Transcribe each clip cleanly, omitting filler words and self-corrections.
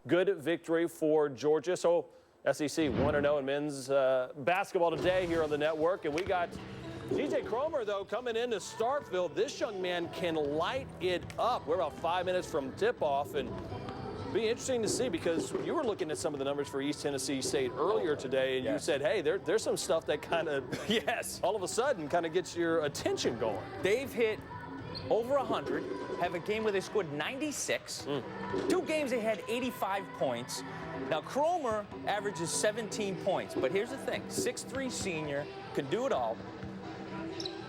good victory for Georgia. So SEC 1-0 in men's basketball today here on the network. And we got T.J. Cromer, though, coming into Starkville. This young man can light it up. We're about 5 minutes from tip-off, and be interesting to see, because you were looking at some of the numbers for East Tennessee State earlier today, and you said, hey, there's some stuff that kind of, all of a sudden kind of gets your attention going. They've hit over 100, have a game where they scored 96. 2 games they had 85 points. Now, Cromer averages 17 points, but here's the thing. 6'3" senior, can do it all.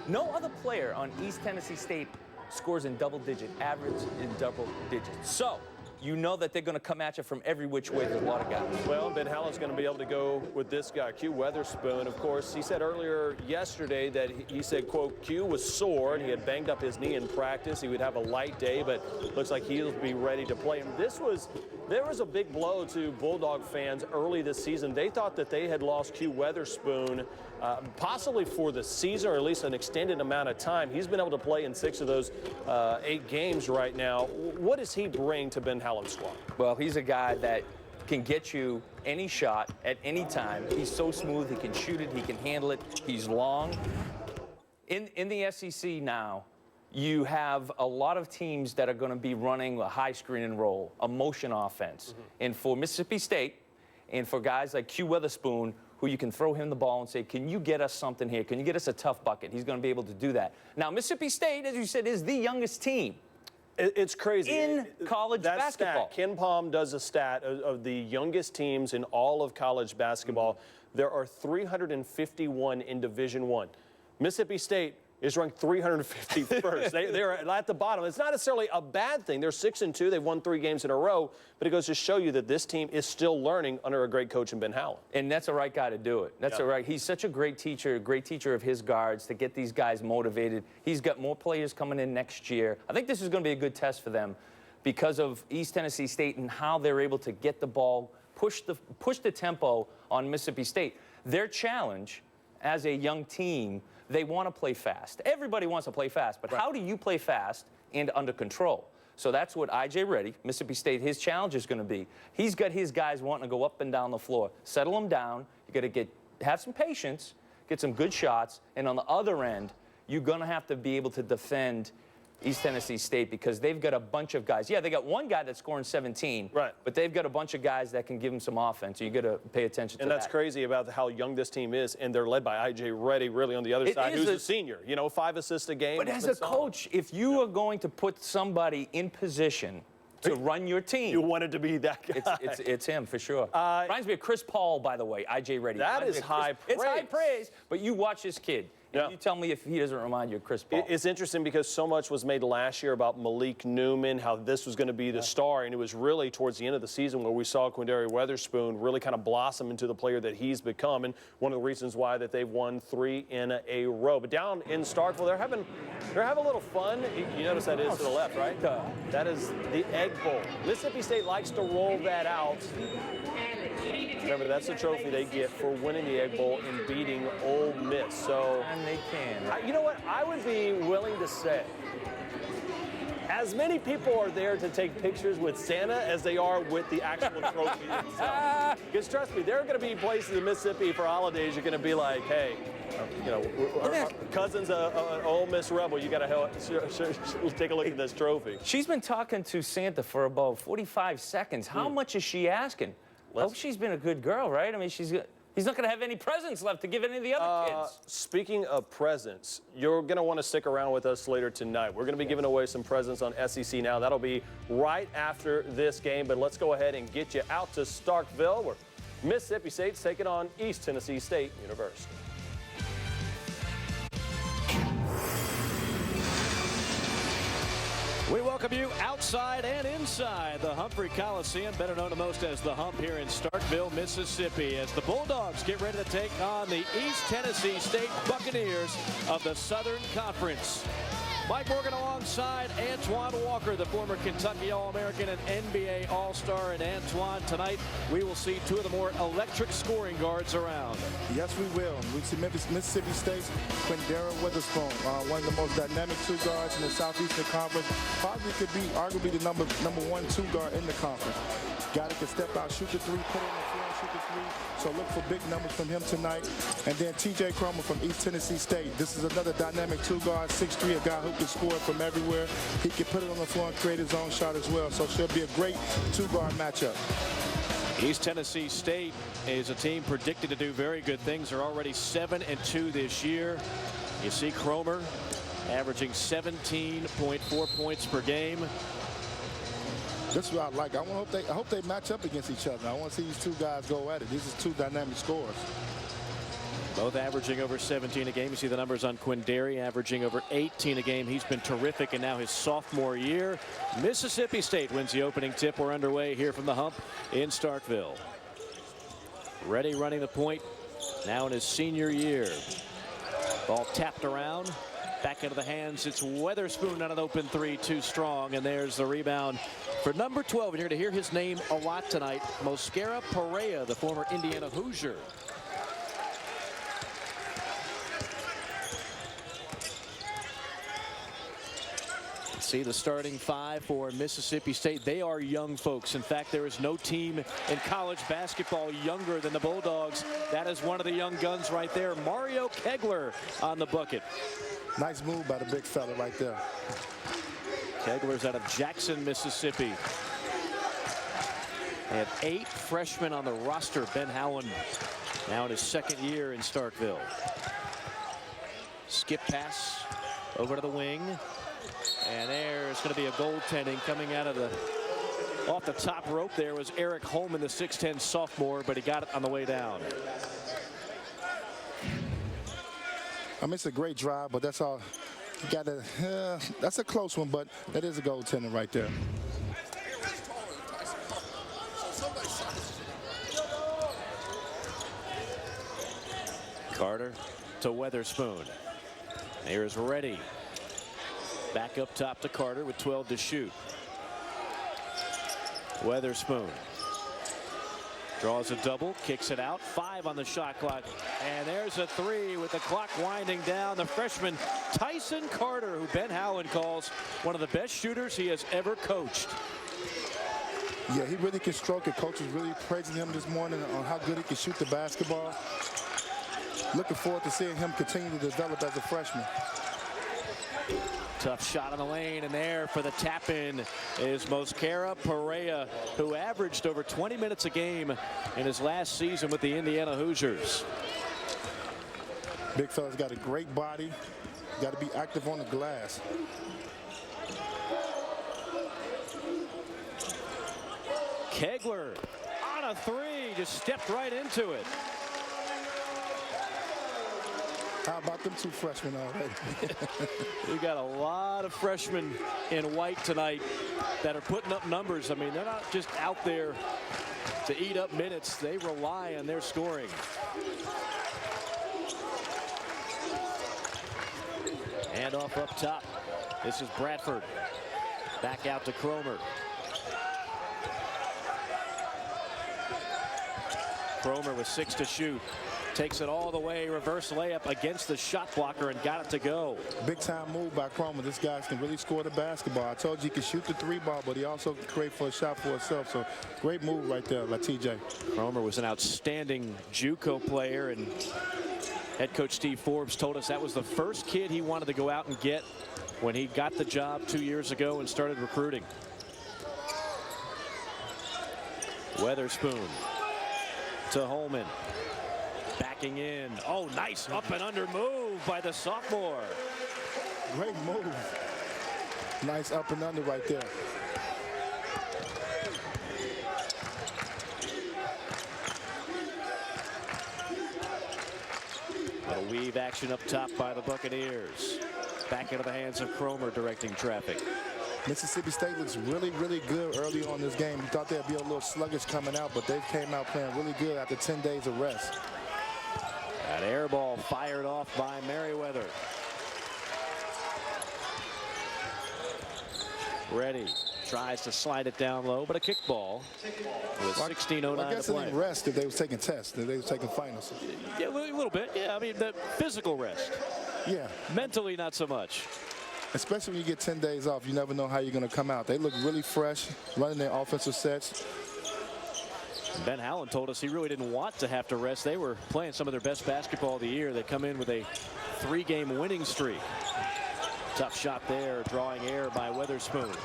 No other player on East Tennessee State scores in double-digit, average in double digits. So, you know that they're going to come at you from every which way. There's a lot of guys. Well, Ben Hallen's going to be able to go with this guy, Q Weatherspoon. Of course, he said earlier yesterday that he said, quote, Q was sore and he had banged up his knee in practice. He would have a light day, but looks like he'll be ready to play. And there was a big blow to Bulldog fans early this season. They thought that they had lost Q Weatherspoon possibly for the season, or at least an extended amount of time. He's been able to play in 6 of those 8 games right now. What does he bring to Ben Hallen's squad? Well, he's a guy that can get you any shot at any time. He's so smooth, he can shoot it, he can handle it, he's long. In the SEC now, you have a lot of teams that are going to be running a high screen and roll, a motion offense. And for Mississippi State, and for guys like Q Weatherspoon, who you can throw him the ball and say, can you get us something here? Can you get us a tough bucket? He's going to be able to do that. Now, Mississippi State, as you said, is the youngest team. It's crazy. In college basketball. Ken Palm does a stat of the youngest teams in all of college basketball. There are 351 in Division I. Mississippi State is ranked 351st. They're at the bottom. It's not necessarily a bad thing. They're 6-2. They've won 3 games in a row, but it goes to show you that this team is still learning under a great coach in Ben Hallen. And that's the right guy to do it. That's the right. He's such a great teacher of his guards to get these guys motivated. He's got more players coming in next year. I think this is going to be a good test for them because of East Tennessee State and how they're able to get the ball, push the tempo on Mississippi State. Their challenge as a young team, they want to play fast. Everybody wants to play fast, but how do you play fast and under control? So that's what I.J. Reddy, Mississippi State, his challenge is going to be. He's got his guys wanting to go up and down the floor. Settle them down. You got to have some patience, get some good shots, and on the other end, you're going to have to be able to defend East Tennessee State because they've got a bunch of guys. Yeah, they got one guy that's scoring 17, but they've got a bunch of guys that can give them some offense. So you got to pay attention to that. And that's crazy about how young this team is, and they're led by I.J. Reddy really on the other side, who's a senior. You know, 5 assists a game. But as a coach, if you are going to put somebody in position to run your team, you want it to be that guy. It's him for sure. Reminds me of Chris Paul, by the way, I.J. Reddy. That is high praise. It's high praise, but you watch this kid. Yeah. You tell me if he doesn't remind you of Chris Paul. It's interesting because so much was made last year about Malik Newman, how this was going to be the star, and it was really towards the end of the season where we saw Quindary Weatherspoon really kind of blossom into the player that he's become, and one of the reasons why that they've won 3 in a row. But down in Starkville, they're having a little fun. You notice that is to the left, right? That is the Egg Bowl. Mississippi State likes to roll that out. Remember, that's the trophy they get for winning the Egg Bowl and beating Ole Miss. So, and they can. You know what? I would be willing to say, as many people are there to take pictures with Santa as they are with the actual trophy itself. Because trust me, there are going to be places in Mississippi for holidays you're going to be like, hey, you know, our cousin's an Ole Miss Rebel. You got to take a look at this trophy. She's been talking to Santa for about 45 seconds. How much is she asking? Oh, she's been a good girl, right? I mean, he's not going to have any presents left to give any of the other kids. Speaking of presents, you're going to want to stick around with us later tonight. We're going to be giving away some presents on SEC Now. That'll be right after this game, but let's go ahead and get you out to Starkville, where Mississippi State's taking on East Tennessee State University. We welcome you outside and inside the Humphrey Coliseum, better known to most as the Hump, here in Starkville, Mississippi, as the Bulldogs get ready to take on the East Tennessee State Buccaneers of the Southern Conference. Mike Morgan alongside Antoine Walker, the former Kentucky All-American and NBA All-Star. And Antoine, tonight we will see 2 of the more electric scoring guards around. Yes, we will. We see Mississippi State's Quindary Weatherspoon, one of the most dynamic 2 guards in the Southeastern Conference. Probably could be arguably the number 1, 2 guard in the conference. Guy that can step out, shoot the three, put it on the floor, shoot the three. So look for big numbers from him tonight. And then T.J. Cromer from East Tennessee State. This is another dynamic two-guard, 6'3", a guy who can score from everywhere. He can put it on the floor and create his own shot as well. So it should be a great two-guard matchup. East Tennessee State is a team predicted to do very good things. They're already 7-2 this year. You see Cromer averaging 17.4 points per game. This is what I like. I hope they match up against each other. I want to see these two guys go at it. These are two dynamic scorers. Both averaging over 17 a game. You see the numbers on Quindary averaging over 18 a game. He's been terrific in now his sophomore year. Mississippi State wins the opening tip. We're underway here from the Hump in Starkville. Reddy running the point now in his senior year. Ball tapped around. Back into the hands. It's Weatherspoon on an open three, too strong. And there's the rebound for number 12. And you're going to hear his name a lot tonight. Mosquera Perea, the former Indiana Hoosier. See the starting five for Mississippi State. They are young folks. In fact, there is no team in college basketball younger than the Bulldogs. That is one of the young guns right there. Mario Pegler on the bucket. Nice move by the big fella right there. Kegler's out of Jackson, Mississippi. They have 8 freshmen on the roster. Ben Howland now in his second year in Starkville. Skip pass over to the wing. And there's going to be a goaltending coming out of off the top rope. There was Eric Holman, the 6'10 sophomore, but he got it on the way down. I mean, it's a great drive, but that's all. You got to. That's a close one, but that is a goaltender right there. Carter to Weatherspoon. Here's Reddy. Back up top to Carter with 12 to shoot. Weatherspoon draws a double, kicks it out. 5 on the shot clock. And there's a 3 with the clock winding down. The freshman Tyson Carter, who Ben Howland calls one of the best shooters he has ever coached. Yeah, he really can stroke it. Coach is really praising him this morning on how good he can shoot the basketball. Looking forward to seeing him continue to develop as a freshman. Tough shot on the lane, and there for the tap-in is Mosquera Perea, who averaged over 20 minutes a game in his last season with the Indiana Hoosiers. Big fella's got a great body. Got to be active on the glass. Pegler on a 3, just stepped right into it. How about them 2 freshmen already? We got a lot of freshmen in white tonight that are putting up numbers. I mean, they're not just out there to eat up minutes. They rely on their scoring. Hand off up top. This is Bradford. Back out to Cromer. Cromer with 6 to shoot. Takes it all the way, reverse layup against the shot blocker and got it to go. Big time move by Cromer. This guy can really score the basketball. I told you he can shoot the 3 ball, but he also can create for a shot for himself. So great move right there by TJ. Cromer was an outstanding JUCO player, and head coach Steve Forbes told us that was the first kid he wanted to go out and get when he got the job 2 years ago and started recruiting. Weatherspoon to Holman. Backing in. Oh, nice up and under move by the sophomore. Great move. Nice up and under right there. A weave action up top by the Buccaneers. Back into the hands of Cromer directing traffic. Mississippi State looks really, really good early on this game. You thought they'd be a little sluggish coming out, but they came out playing really good after 10 days of rest. That air ball fired off by Merriweather. Reddy tries to slide it down low, but a kickball with 16:09 well, I guess to it play. didn't rest if they was taking tests, if they was taking finals. Yeah, a little bit. Yeah, I mean, the physical rest. Yeah. Mentally, not so much. Especially when you get 10 days off, you never know how you're going to come out. They look really fresh, running their offensive sets. Ben Howland told us he really didn't want to have to rest. They were playing some of their best basketball of the year. They come in with a 3-game winning streak. Tough shot there, drawing air by Weatherspoon.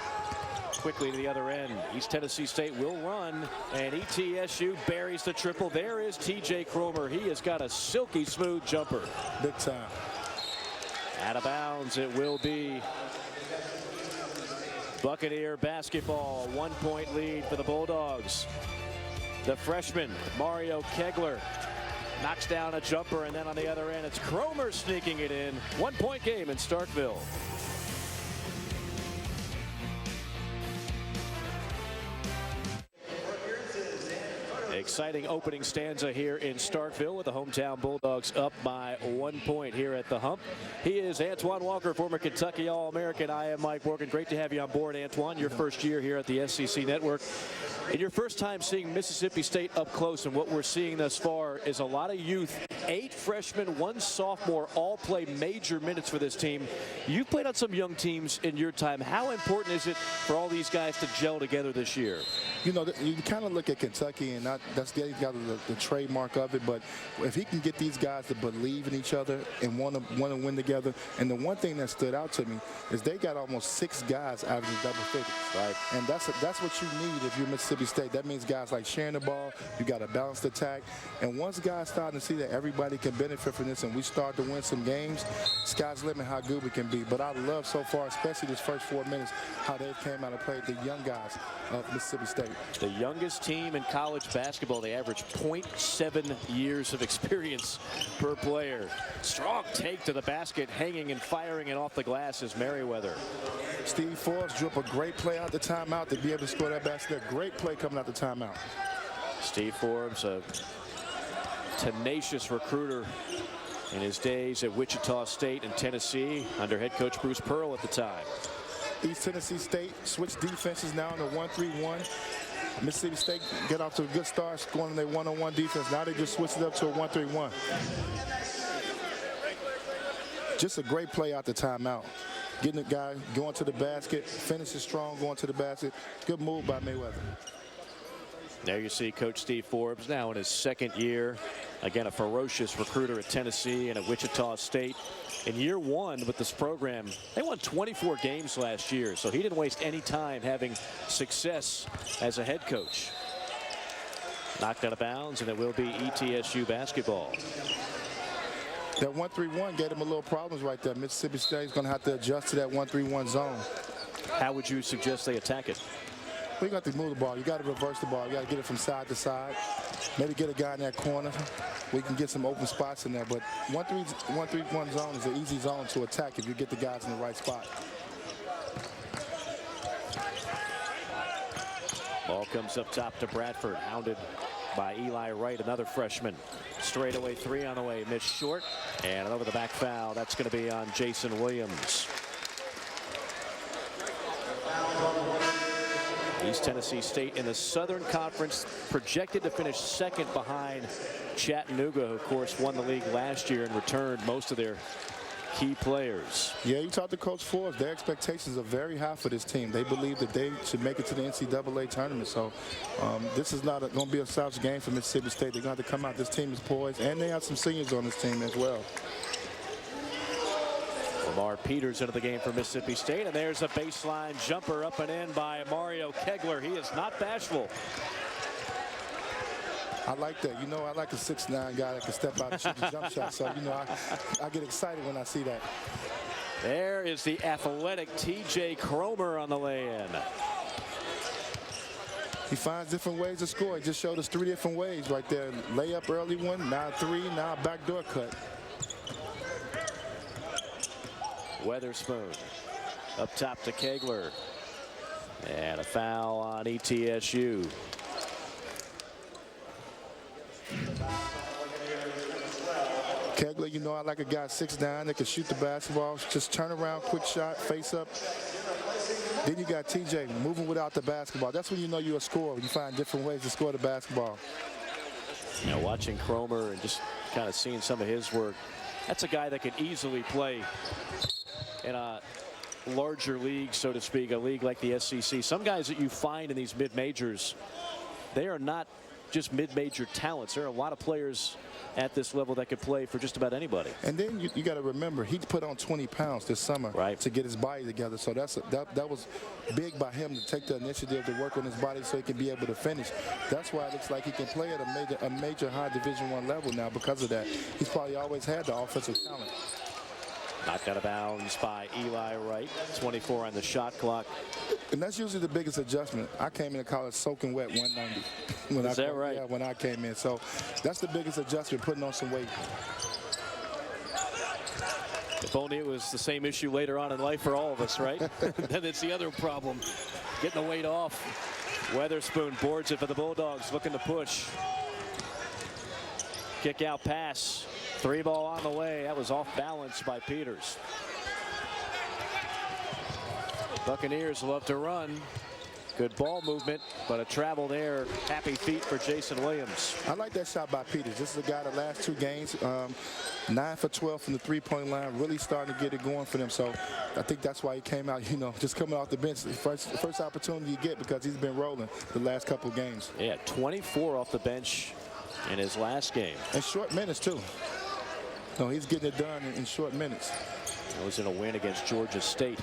Quickly to the other end. East Tennessee State will run, and ETSU buries the triple. There is TJ Cromer. He has got a silky smooth jumper. Big time. Out of bounds it will be. Buccaneer basketball, 1-point lead for the Bulldogs. The freshman, Mario Pegler, knocks down a jumper, and then on the other end, it's Cromer sneaking it in. 1-point game in Starkville. Exciting opening stanza here in Starkville with the hometown Bulldogs up by 1 point here at the Hump. He is Antoine Walker, former Kentucky All-American. I am Mike Morgan. Great to have you on board, Antoine. Your first year here at the SEC Network. And your first time seeing Mississippi State up close, and what we're seeing thus far is a lot of youth. 8 freshmen, 1 sophomore, all play major minutes for this team. You've played on some young teams in your time. How important is it for all these guys to gel together this year? You know, you kind of look at Kentucky, and that's the trademark of it. But if he can get these guys to believe in each other and want to win together, and the one thing that stood out to me is they got almost 6 guys averaging double figures. Right. And that's what you need if you're Mississippi State. That means guys like sharing the ball. You got a balanced attack. And once guys starting to see that everybody can benefit from this, and we start to win some games, sky's the limit how good we can be. But I love so far, especially this first 4 minutes, how they came out and played the young guys of Mississippi State. The youngest team in college basketball. They average 0.7 years of experience per player. Strong take to the basket, hanging and firing it off the glass is Merriweather. Steve Forbes drew up a great play out the timeout to be able to score that basket. Great play coming out the timeout. Steve Forbes, a tenacious recruiter in his days at Wichita State and Tennessee under head coach Bruce Pearl at the time. East Tennessee State switched defenses now in the 1-3-1. Mississippi State get off to a good start scoring their one-on-one defense. Now they just switched it up to a 1-3-1. Just a great play out the timeout. Getting the guy going to the basket, finishes strong, going to the basket. Good move by Mayweather. There you see Coach Steve Forbes now in his 2nd year. Again, a ferocious recruiter at Tennessee and at Wichita State. In year 1 with this program, they won 24 games last year, so he didn't waste any time having success as a head coach. Knocked out of bounds, and it will be ETSU basketball. That 1-3-1 gave them a little problems right there. Mississippi State's going to have to adjust to that 1-3-1 zone. How would you suggest they attack it? Well, you got to move the ball. You got to reverse the ball. You got to get it from side to side. Maybe get a guy in that corner. We can get some open spots in there. But 1-3-1 zone is an easy zone to attack if you get the guys in the right spot. Ball comes up top to Bradford, hounded by Eli Wright, another freshman. Straightaway 3 on the way, missed short, and an over the back foul. That's going to be on Jason Williams. East Tennessee State in the Southern Conference, projected to finish 2nd behind Chattanooga, who of course won the league last year and returned most of their key players. Yeah, you talked to Coach Forbes. Their expectations are very high for this team. They believe that they should make it to the NCAA tournament. So this is not going to be a slouch game for Mississippi State. They're going to have to come out. This team is poised, and they have some seniors on this team as well. Lamar Peters into the game for Mississippi State, and there's a baseline jumper up and in by Mario Pegler. He is not bashful. I like that. You know, I like a 6'9" guy that can step out and shoot the jump shot. So, you know, I get excited when I see that. There is the athletic TJ Cromer on the lay-in. He finds different ways to score. He just showed us 3 different ways right there. Layup early one, now 3, now backdoor cut. Weatherspoon up top to Pegler. And a foul on ETSU. Pegler, you know, I like a guy 6'9" that can shoot the basketball. Just turn around, quick shot, face up. Then you got TJ moving without the basketball. That's when you know you're a scorer. You find different ways to score the basketball. You know, watching Cromer and just kind of seeing some of his work, that's a guy that could easily play in a larger league, so to speak, a league like the SEC. Some guys that you find in these mid-majors, they are not just mid-major talents. There are a lot of players at this level that could play for just about anybody. And then you got to remember, he put on 20 pounds this summer to get his body together. So that was big by him to take the initiative to work on his body so he can be able to finish. That's why it looks like he can play at a major high Division I level now because of that. He's probably always had the offensive talent. Knocked out of bounds by Eli Wright. 24 on the shot clock. And that's usually the biggest adjustment. I came into college soaking wet 190. Is that right? Yeah, when I came in. So that's the biggest adjustment, putting on some weight. If only it was the same issue later on in life for all of us, right? Then it's the other problem, getting the weight off. Weatherspoon boards it for the Bulldogs, looking to push. Kick out pass. 3 ball on the way. That was off balance by Peters. Buccaneers love to run. Good ball movement, but a travel there. Happy feet for Jason Williams. I like that shot by Peters. This is a guy the last 2 games, 9 for 12 from the 3-point line, really starting to get it going for them. So I think that's why he came out, just coming off the bench. First opportunity you get because he's been rolling the last couple of games. Yeah, 24 off the bench in his last game. And short minutes, too. No, he's getting it done in short minutes. It was in a win against Georgia State.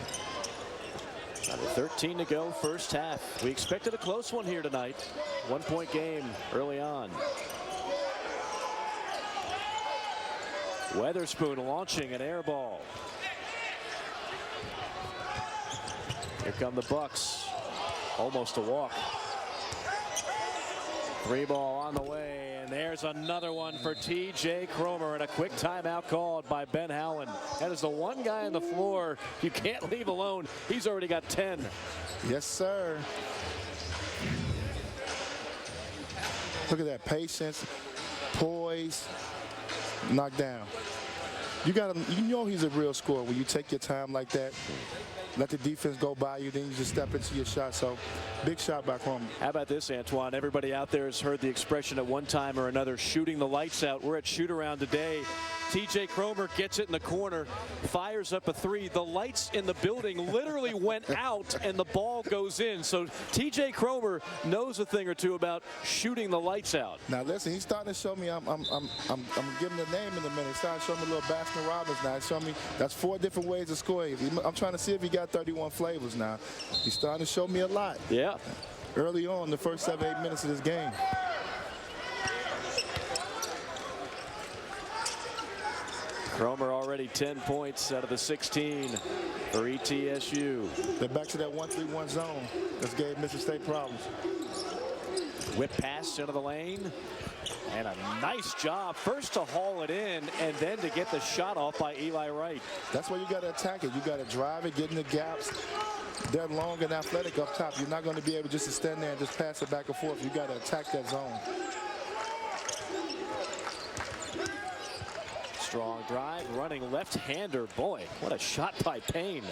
Under 13 to go, first half. We expected a close one here tonight. 1-point game early on. Weatherspoon launching an air ball. Here come the Bucks. Almost a walk. 3 ball on the way. And there's another one for T.J. Cromer, and a quick timeout called by Ben Howland. That is the one guy on the floor you can't leave alone. He's already got 10. Yes, sir. Look at that patience, poise, knock down. You know he's a real scorer when you take your time like that. Let the defense go by you, then you just step into your shot. So big shot by Cromer. How about this, Antoine? Everybody out there has heard the expression at one time or another, shooting the lights out. We're at shoot around today. T.J. Cromer gets it in the corner, fires up a 3. The lights in the building literally went out and the ball goes in. So T.J. Cromer knows a thing or two about shooting the lights out. Now listen, he's starting to show me. I'm giving the name in a minute. He's starting to show me a little Baskin Robbins now. He's showing me that's 4 different ways of scoring. I'm trying to see if he got 31 flavors now. He's starting to show me a lot. Yeah. Early on, the first 7-8 minutes of this game. Cromer already 10 points out of the 16 for ETSU. They're back to that 1-3-1 zone. This gave Mississippi State problems. Whip pass into the lane. And a nice job first to haul it in and then to get the shot off by Eli Wright. That's where you got to attack it. You got to drive it, get in the gaps. They're long and athletic up top. You're not going to be able just to stand there and just pass it back and forth. You got to attack that zone. Strong drive, running left-hander. Boy, what a shot by Payne.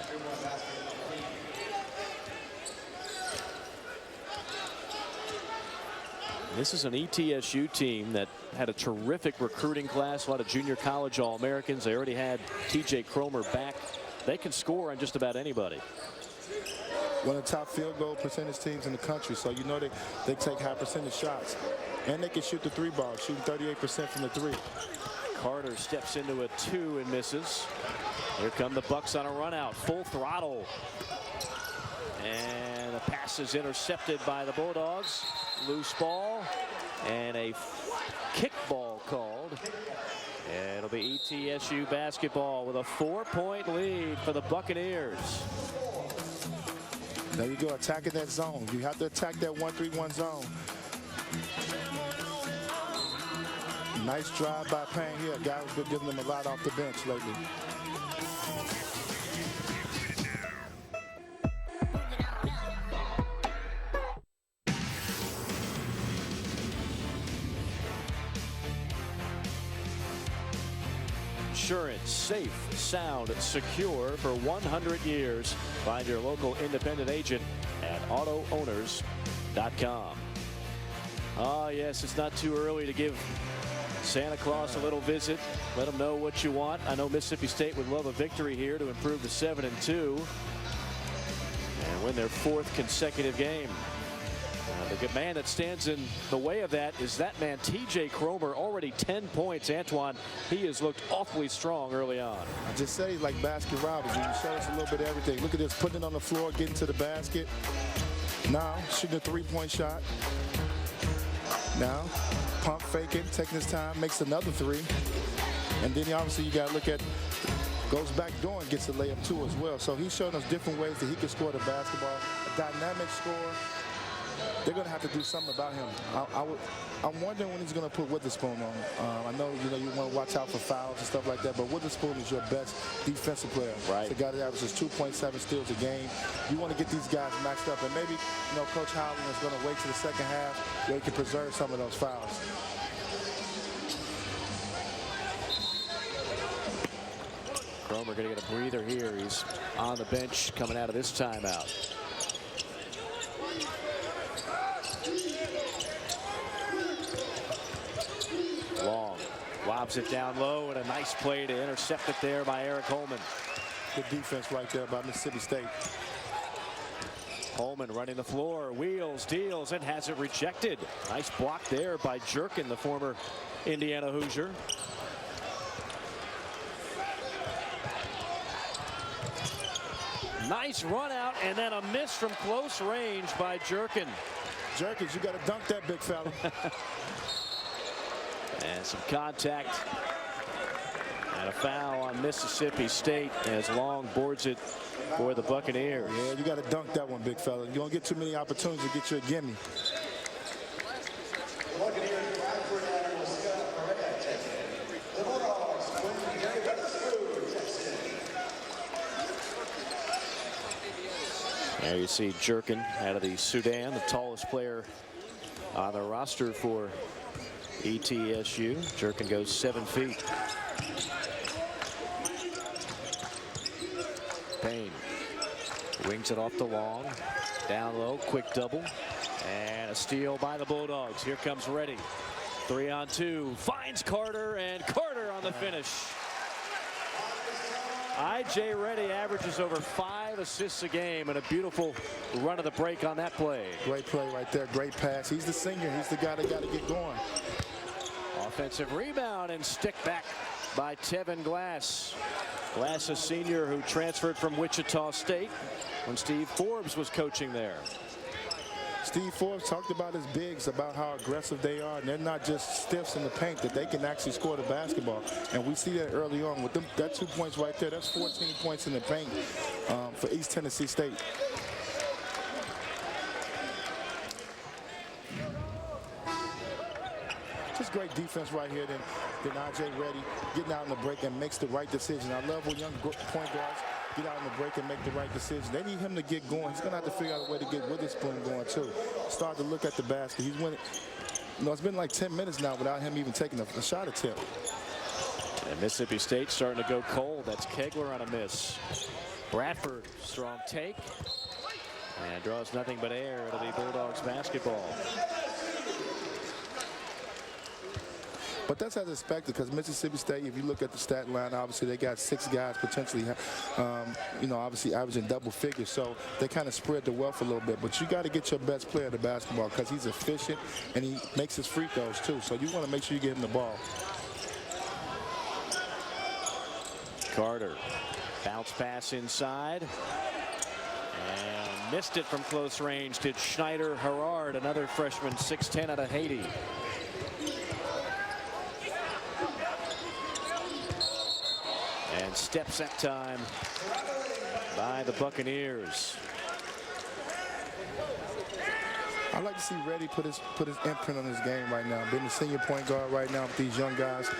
This is an ETSU team that had a terrific recruiting class, a lot of junior college All-Americans. They already had T.J. Cromer back. They can score on just about anybody. One of the top field goal percentage teams in the country, so you know they take high percentage shots. And they can shoot the 3 ball, shooting 38% from the 3. Carter steps into a 2 and misses. Here come the Bucks on a run out, full throttle. And the pass is intercepted by the Bulldogs. Loose ball and a kick ball called. And it'll be ETSU basketball with a 4-point lead for the Buccaneers. There you go, attacking that zone. You have to attack that 1-3-1 zone. Nice drive by Payne here. A guy who's been giving them a lot off the bench lately. Insurance, safe, sound, secure for 100 years. Find your local independent agent at AutoOwners.com. Ah, yes, it's not too early to give Santa Claus a little visit. Let him know what you want. I know Mississippi State would love a victory here to improve to 7-2 and win their 4th consecutive game. The man that stands in the way of that is that man, TJ Cromer, already 10 points. Antoine, he has looked awfully strong early on. I just say like basket robbers. You show us a little bit of everything. Look at this, putting it on the floor, getting to the basket. Now shooting a three-point shot. Now pump faking, taking his time, makes another three. And then obviously you got to look at, goes back door and gets a layup too as well. So he's showing us different ways that he can score the basketball. A dynamic scorer. They're going to have to do something about him. I'm wondering when he's going to put Witherspoon on. I know you want to watch out for fouls and stuff like that, but Witherspoon is your best defensive player. Right. It's a guy that averages 2.7 steals a game. You want to get these guys matched up, and maybe Coach Howland is going to wait to the second half where he can preserve some of those fouls. Cromer going to get a breather here. He's on the bench coming out of this timeout. Long lobs it down low, and a nice play to intercept it there by Eric Holman. Good defense right there by Mississippi State. Holman running the floor, wheels, deals, and has it rejected. Nice block there by Jerkin, the former Indiana Hoosier. Nice run out, and then a miss from close range by Jerkin. Jerkins, you got to dunk that big fella. And some contact and a foul on Mississippi State as Long boards it for the Buccaneers. Yeah, you got to dunk that one, big fella. You don't get too many opportunities to get you a gimme. There you see Jerkin out of the Sudan, the tallest player on the roster for ETSU. Jerkin goes 7 feet. Payne wings it off to Long. Down low, quick double. And a steal by the Bulldogs. Here comes Reddy. 3-on-2. Finds Carter, and Carter on the finish. I.J. Reddy averages over 5 assists a game, and a beautiful run of the break on that play. Great play right there. Great pass. He's the senior. He's the guy that got to get going. Offensive rebound and stick back by Tevin Glass. Glass, a senior who transferred from Wichita State when Steve Forbes was coaching there. Steve Forbes talked about his bigs, about how aggressive they are, and they're not just stiffs in the paint, that they can actually score the basketball. And we see that early on with them. That 2 points right there, that's 14 points in the paint for East Tennessee State. Just great defense right here. Then I.J. Reddy getting out in the break and makes the right decision. I love when young point guards get out in the break and make the right decision. They need him to get going. He's going to have to figure out a way to get Witherspoon going, too. Start to look at the basket. He's winning. It's been like 10 minutes now without him even taking a shot attempt. And Mississippi State starting to go cold. That's Pegler on a miss. Bradford, strong take. And draws nothing but air. It'll be Bulldogs basketball. But that's as expected, because Mississippi State, if you look at the stat line, obviously they got 6 guys potentially, obviously averaging double figures. So they kind of spread the wealth a little bit. But you got to get your best player to basketball, because he's efficient and he makes his free throws too. So you want to make sure you get him the ball. Carter, bounce pass inside. And missed it from close range to Schneider Herard, another freshman, 6'10" out of Haiti. And steps that time by the Buccaneers. I like to see Reddy put his imprint on his game right now. Being the senior point guard right now with these young guys,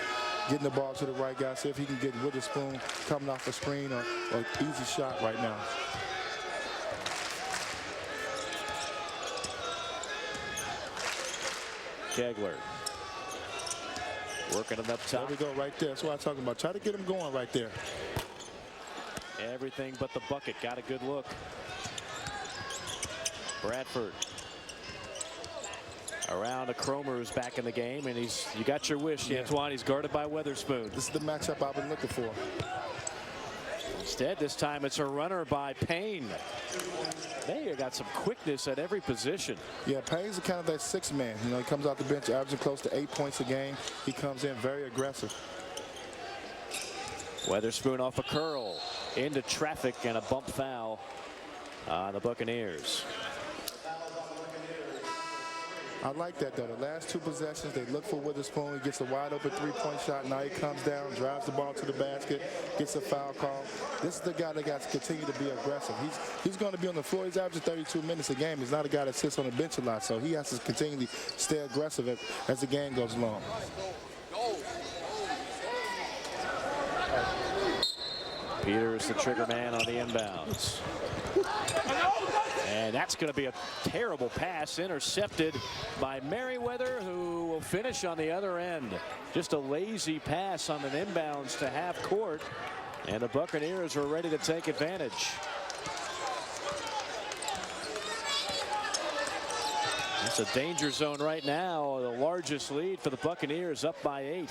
getting the ball to the right guy. See if he can get Witherspoon coming off a screen or easy shot right now. Pegler working it up top. There we go, right there. That's what I'm talking about. Try to get him going right there. Everything but the bucket. Got a good look. Bradford around to Cromer, who's back in the game, and you got your wish, Antoine. He's guarded by Witherspoon. This is the matchup I've been looking for. Instead, this time it's a runner by Payne. They got some quickness at every position. Yeah, Payne's kind of that sixth man. You know, he comes off the bench averaging close to 8 points a game. He comes in very aggressive. Weatherspoon off a curl into traffic and a bump foul on the Buccaneers. I like that, though. The last two possessions, they look for Witherspoon. He gets a wide-open three-point shot. Now he comes down, drives the ball to the basket, gets a foul call. This is the guy that got to continue to be aggressive. He's going to be on the floor. He's averaging 32 minutes a game. He's not a guy that sits on the bench a lot, so he has to continue to stay aggressive as the game goes along. Peters, the trigger man on the inbounds. And that's going to be a terrible pass, intercepted by Merriweather, who will finish on the other end. Just a lazy pass on an inbounds to half court, and the Buccaneers are ready to take advantage. It's a danger zone right now. The largest lead for the Buccaneers, up by 8.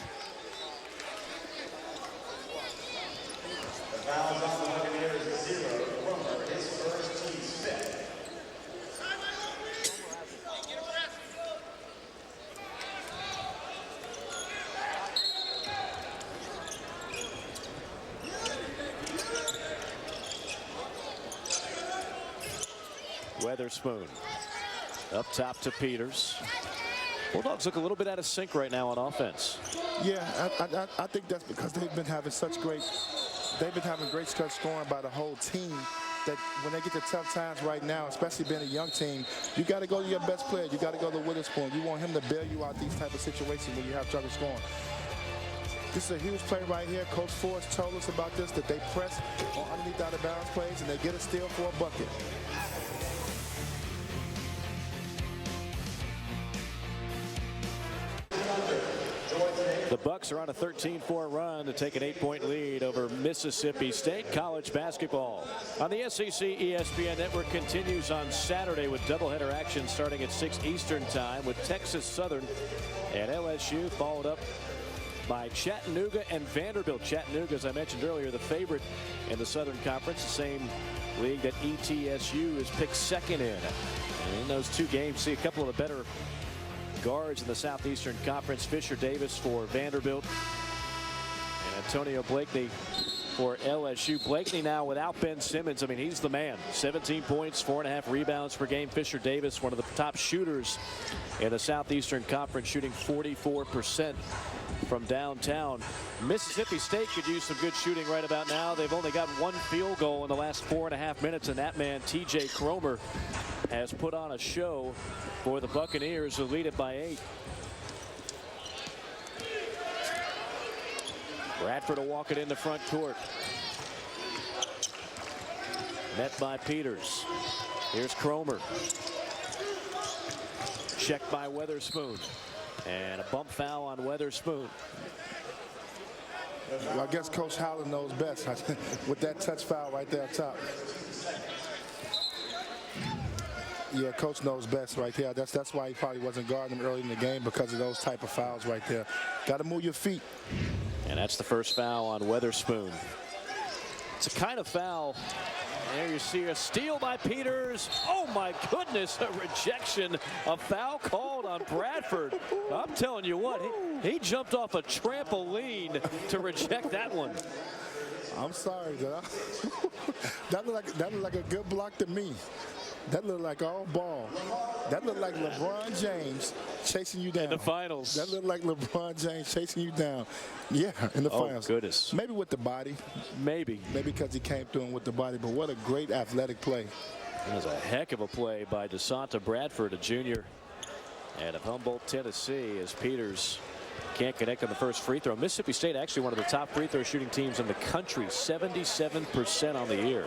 Weatherspoon up top to Peters. Bulldogs look a little bit out of sync right now on offense. Yeah, I think that's because they've been having great stretch scoring by the whole team, that when they get to tough times right now, especially being a young team, you got to go to your best player. You got to go to Witherspoon. You want him to bail you out these type of situations when you have trouble scoring. This is a huge play right here. Coach Forrest told us about this, that they press on underneath out of bounds plays and they get a steal for a bucket. The Bucks are on a 13-4 run to take an 8-point lead over Mississippi State. College basketball on the SEC ESPN network continues on Saturday with doubleheader action starting at 6 Eastern time with Texas Southern and LSU, followed up by Chattanooga and Vanderbilt. Chattanooga, as I mentioned earlier, the favorite in the Southern Conference, the same league that ETSU is picked second in. And in those two games, see a couple of the better guards in the Southeastern Conference. Fisher Davis for Vanderbilt and Antonio Blakeney for LSU. Blakeney now without Ben Simmons. I mean, he's the man. 17 points, 4.5 rebounds per game. Fisher Davis, one of the top shooters in the Southeastern Conference, shooting 44% from downtown. Mississippi State could use some good shooting right about now. They've only got one field goal in the last 4.5 minutes, and that man, TJ Cromer, has put on a show for the Buccaneers, who lead it by 8. Bradford will walk it into front court. Met by Peters. Here's Cromer. Checked by Weatherspoon. And a bump foul on Weatherspoon. Well, I guess Coach Howland knows best with that touch foul right there up top. Yeah, Coach knows best right there. That's why he probably wasn't guarding him early in the game, because of those type of fouls right there. Got to move your feet. And that's the first foul on Weatherspoon. It's a kind of foul. There you see a steal by Peters. Oh my goodness, a rejection. A foul called on Bradford. I'm telling you what, he jumped off a trampoline to reject that one. I'm sorry, that looked like a good block to me. That looked like all ball. That looked like LeBron James chasing you down. In the finals. That looked like LeBron James chasing you down. Yeah, in the finals. Oh, goodness. Maybe with the body. Maybe. Maybe because he came through him with the body. But what a great athletic play. That was a heck of a play by DeSonta Bradford, a junior out of Humboldt, Tennessee, as Peters can't connect on the first free throw. Mississippi State actually one of the top free throw shooting teams in the country, 77% on the year.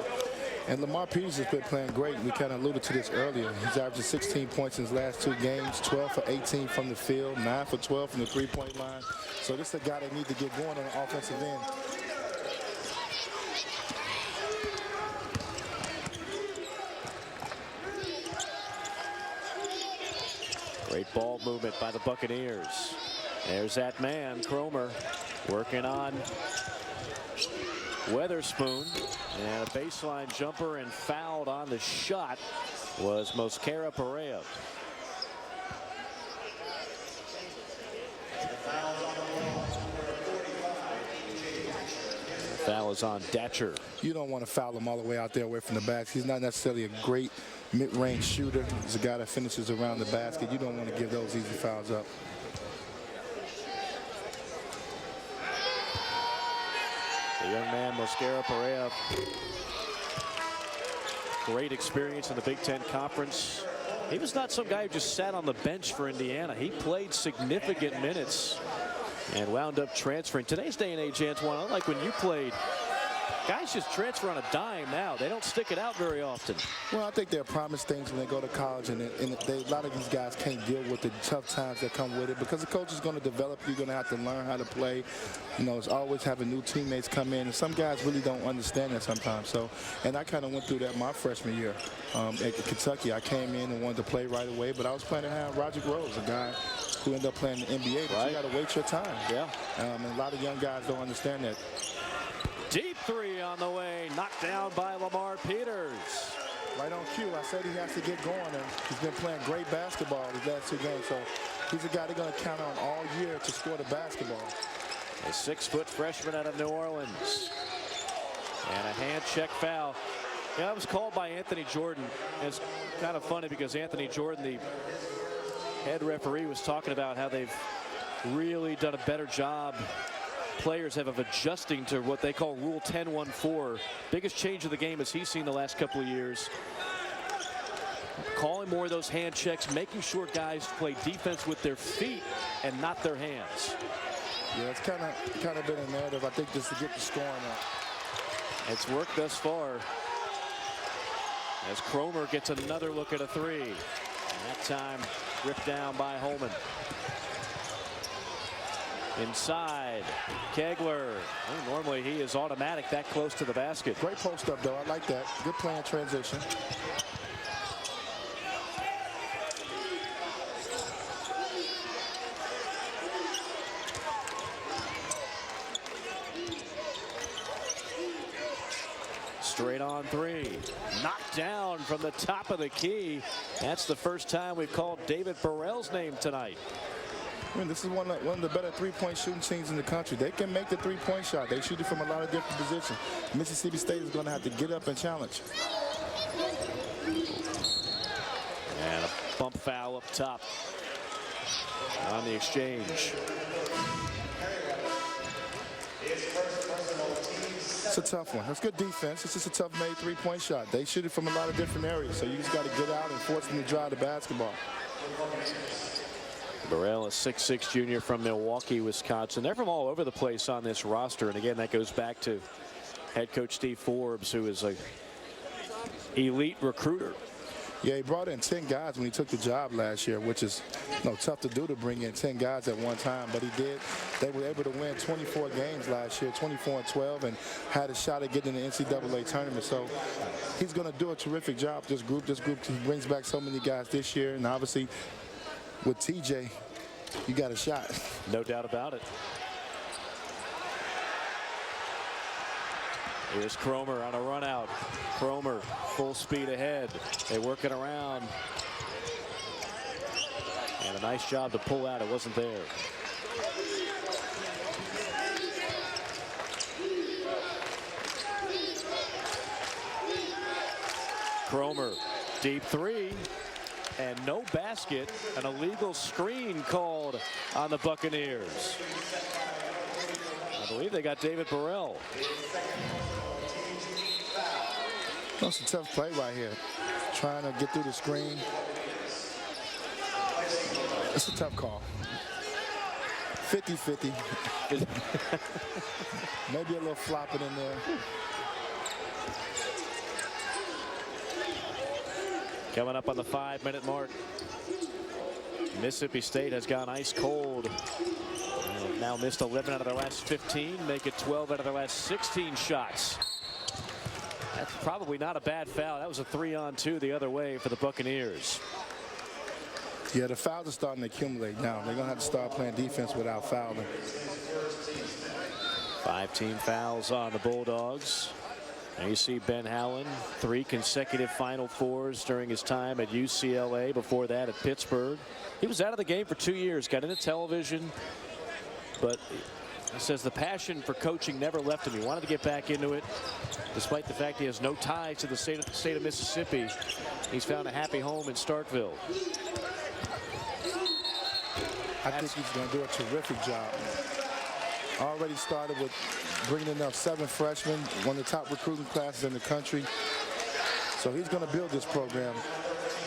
And Lamar Peters has been playing great. We kind of alluded to this earlier. He's averaging 16 points in his last 2 games, 12 for 18 from the field, 9 for 12 from the three-point line. So this is a guy that needs to get going on the offensive end. Great ball movement by the Buccaneers. There's that man, Cromer, working on Weatherspoon, and a baseline jumper, and fouled on the shot was Mosquera Perea. Foul is on Datcher. You don't want to foul him all the way out there away from the basket. He's not necessarily a great mid-range shooter. He's a guy that finishes around the basket. You don't want to give those easy fouls up. The young man, Mosquera Perea, great experience in the Big Ten Conference. He was not some guy who just sat on the bench for Indiana. He played significant minutes and wound up transferring. Today's day and age, Antoine, unlike when you played, guys just transfer on a dime now. They don't stick it out very often. Well, I think they're promised things when they go to college, and a lot of these guys can't deal with the tough times that come with it because the coach is going to develop. You're going to have to learn how to play. You know, it's always having new teammates come in, and some guys really don't understand that sometimes. So, and I kind of went through that my freshman year at Kentucky. I came in and wanted to play right away, but I was playing behind Roger Groves, a guy who ended up playing the NBA, but you got to wait your time. Yeah. And a lot of young guys don't understand that. Deep three on the way, knocked down by Lamar Peters. Right on cue. I said he has to get going, and he's been playing great basketball these last 2 games. So he's a guy they're going to count on all year to score the basketball. A 6-foot freshman out of New Orleans. And a hand check foul. Yeah, that was called by Anthony Jordan. It's kind of funny because Anthony Jordan, the head referee, was talking about how they've really done a better job. Players have of adjusting to what they call Rule 10-1-4. Biggest change of the game as he's seen the last couple of years. Calling more of those hand checks, making sure guys play defense with their feet and not their hands. Yeah, it's kind of been a narrative, I think, just to get the scoring up. It's worked thus far as Cromer gets another look at a three. And that time ripped down by Holman. Inside, Pegler. Well, normally he is automatic that close to the basket. Great post up, though. I like that. Good play in transition. Straight on three. Knocked down from the top of the key. That's the first time we've called David Burrell's name tonight. I mean, this is one of the better three-point shooting teams in the country. They can make the three-point shot. They shoot it from a lot of different positions. Mississippi State is going to have to get up and challenge. And a bump foul up top on the exchange. It's a tough one. That's good defense. It's just a tough made three-point shot. They shoot it from a lot of different areas, so you just got to get out and force them to drive the basketball. Burrell, a 6'6" junior from Milwaukee, Wisconsin. They're from all over the place on this roster, and again, that goes back to head coach Steve Forbes, who is an elite recruiter. Yeah, he brought in 10 guys when he took the job last year, which is tough to do, to bring in 10 guys at one time, but he did. They were able to win 24 games last year, 24-12, and had a shot at getting in the NCAA tournament. So he's going to do a terrific job. This group brings back so many guys this year, and obviously with TJ, you got a shot. No doubt about it. Here's Cromer on a run out. Cromer full speed ahead. They work it around. And a nice job to pull out. It wasn't there. Cromer, deep three. And no basket. An illegal screen called on the Buccaneers. I believe they got David Burrell. That's a tough play right here. Trying to get through the screen. It's a tough call. 50-50. Maybe a little flopping in there. Coming up on the 5-minute mark. Mississippi State has gone ice cold. And now missed 11 out of their last 15. Make it 12 out of their last 16 shots. That's probably not a bad foul. That was a 3-on-2 the other way for the Buccaneers. Yeah, the fouls are starting to accumulate now. They're going to have to start playing defense without fouling. 5-team fouls on the Bulldogs. And you see Ben Howland, 3 consecutive Final Fours during his time at UCLA. Before that at Pittsburgh. He was out of the game for 2 years, got into television, but he says the passion for coaching never left him. He wanted to get back into it, despite the fact he has no ties to the state of Mississippi. He's found a happy home in Starkville. I think he's going to do a terrific job. Already started with bringing up 7 freshmen, one of the top recruiting classes in the country. So he's going to build this program.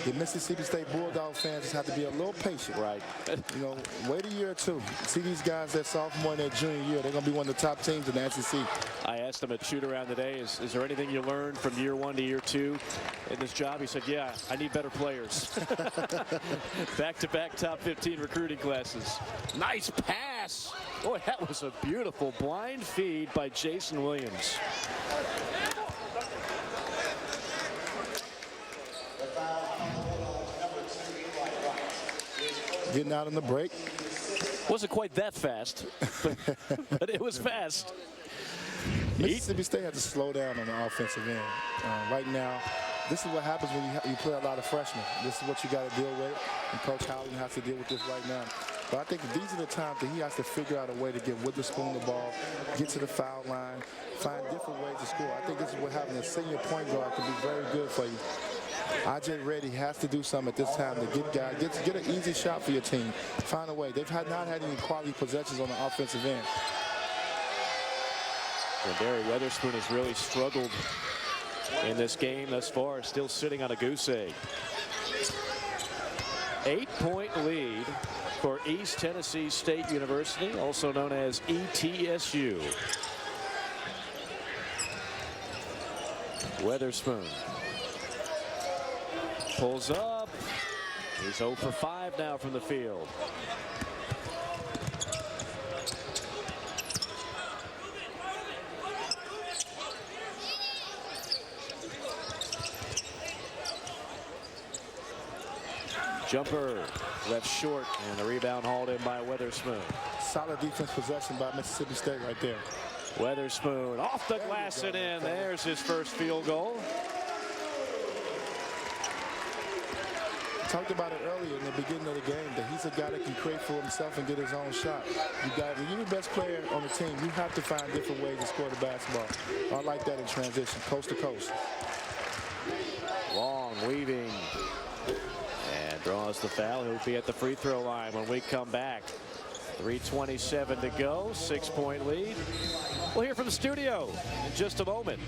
The Mississippi State Bulldog fans just have to be a little patient. Right. You know, wait a year or two. See these guys that sophomore and their junior year, they're going to be one of the top teams in the SEC. I asked him at shoot around today, is there anything you learned from year 1 to year 2 in this job? He said, yeah, I need better players. Back-to-back top 15 recruiting classes. Nice pass. Boy, that was a beautiful blind feed by Jason Williams. Getting out on the break. Wasn't quite that fast, but it was fast. Mississippi State had to slow down on the offensive end. Right now, this is what happens when you play a lot of freshmen. This is what you got to deal with, and Coach Howland has to deal with this right now. But I think these are the times that he has to figure out a way to get Witherspoon the ball, get to the foul line, find different ways to score. I think this is what having a senior point guard can be very good for you. I.J. Reddy has to do something at this time to get an easy shot for your team. Find a way. They've not had any quality possessions on the offensive end. And Barry Weatherspoon has really struggled in this game thus far, still sitting on a goose egg. 8-point lead for East Tennessee State University, also known as ETSU. Weatherspoon pulls up. He's 0 for 5 now from the field. Jumper left short, and the rebound hauled in by Weatherspoon. Solid defense possession by Mississippi State right there. Weatherspoon off the glass and in. There's his first field goal. Talked about it earlier in the beginning of the game that he's a guy that can create for himself and get his own shot. When you're the best player on the team, you have to find different ways to score the basketball. I like that in transition, coast to coast. Long weaving and draws the foul. He'll be at the free throw line when we come back. 3:27 to go, 6-point lead. We'll hear from the studio in just a moment.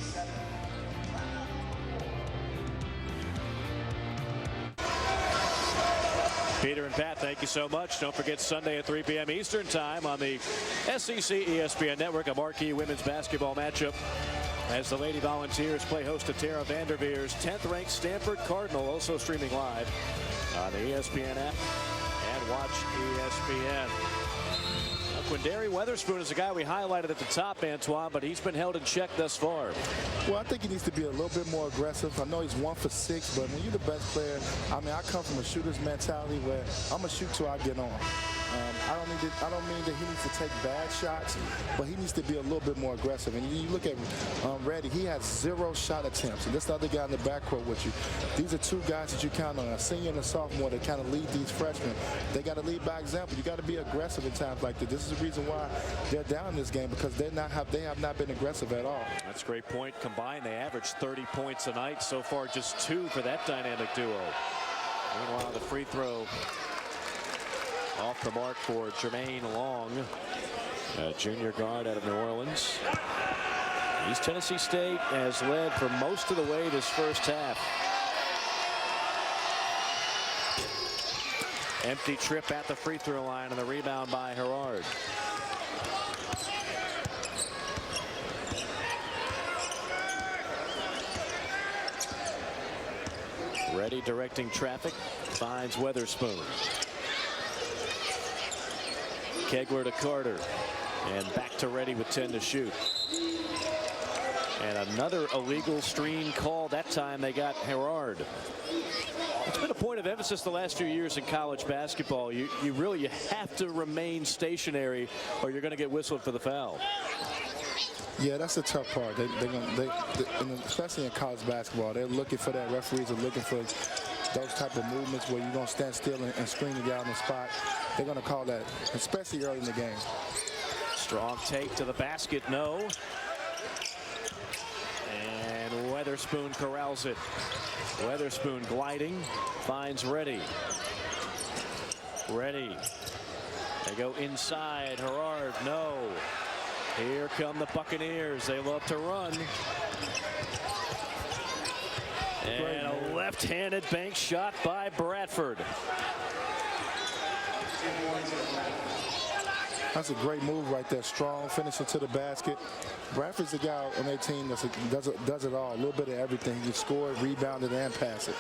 Peter and Pat, thank you so much. Don't forget Sunday at 3 p.m. Eastern Time on the SEC ESPN Network, a marquee women's basketball matchup as the Lady Volunteers play host to Tara Vanderveer's 10th-ranked Stanford Cardinal, also streaming live on the ESPN app and watch ESPN. Quindary Weatherspoon is a guy we highlighted at the top, Antoine, but he's been held in check thus far. Well, I think he needs to be a little bit more aggressive. I know he's 1 for 6, but when you're the best player, I mean, I come from a shooter's mentality where I'm going to shoot till I get on. I don't mean that he needs to take bad shots, but he needs to be a little bit more aggressive. And you look at Reddy, he has 0 shot attempts. And this other guy in the backcourt with you. These are 2 guys that you count on, a senior and a sophomore, that kind of lead these freshmen. They got to lead by example. You got to be aggressive in times like this. This is the reason why they're down in this game, because they have not been aggressive at all. That's a great point. Combined, they average 30 points a night. So far, just 2 for that dynamic duo. Meanwhile, the free throw off the mark for Jermaine Long, a junior guard out of New Orleans. East Tennessee State has led for most of the way this first half. Empty trip at the free throw line, and the rebound by Herard. Reddy directing traffic, finds Weatherspoon. Pegler to Carter, and back to Reddy with 10 to shoot. And another illegal screen call. That time they got Herard. It's been a point of emphasis the last few years in college basketball. You have to remain stationary or you're going to get whistled for the foul. Yeah, that's the tough part. Especially in college basketball, they're looking for that. Referees are looking for those type of movements where you're going to stand still and screen the guy on the spot. They're going to call that, especially early in the game. Strong take to the basket, no. And Weatherspoon corrals it. Weatherspoon gliding, finds Reddy. Reddy. They go inside. Herard, no. Here come the Buccaneers. They love to run. And a left-handed bank shot by Bradford. That's a great move right there. Strong finisher to the basket. Bradford's a guy on their team that does it all. A little bit of everything. He can score, rebound it, and pass it.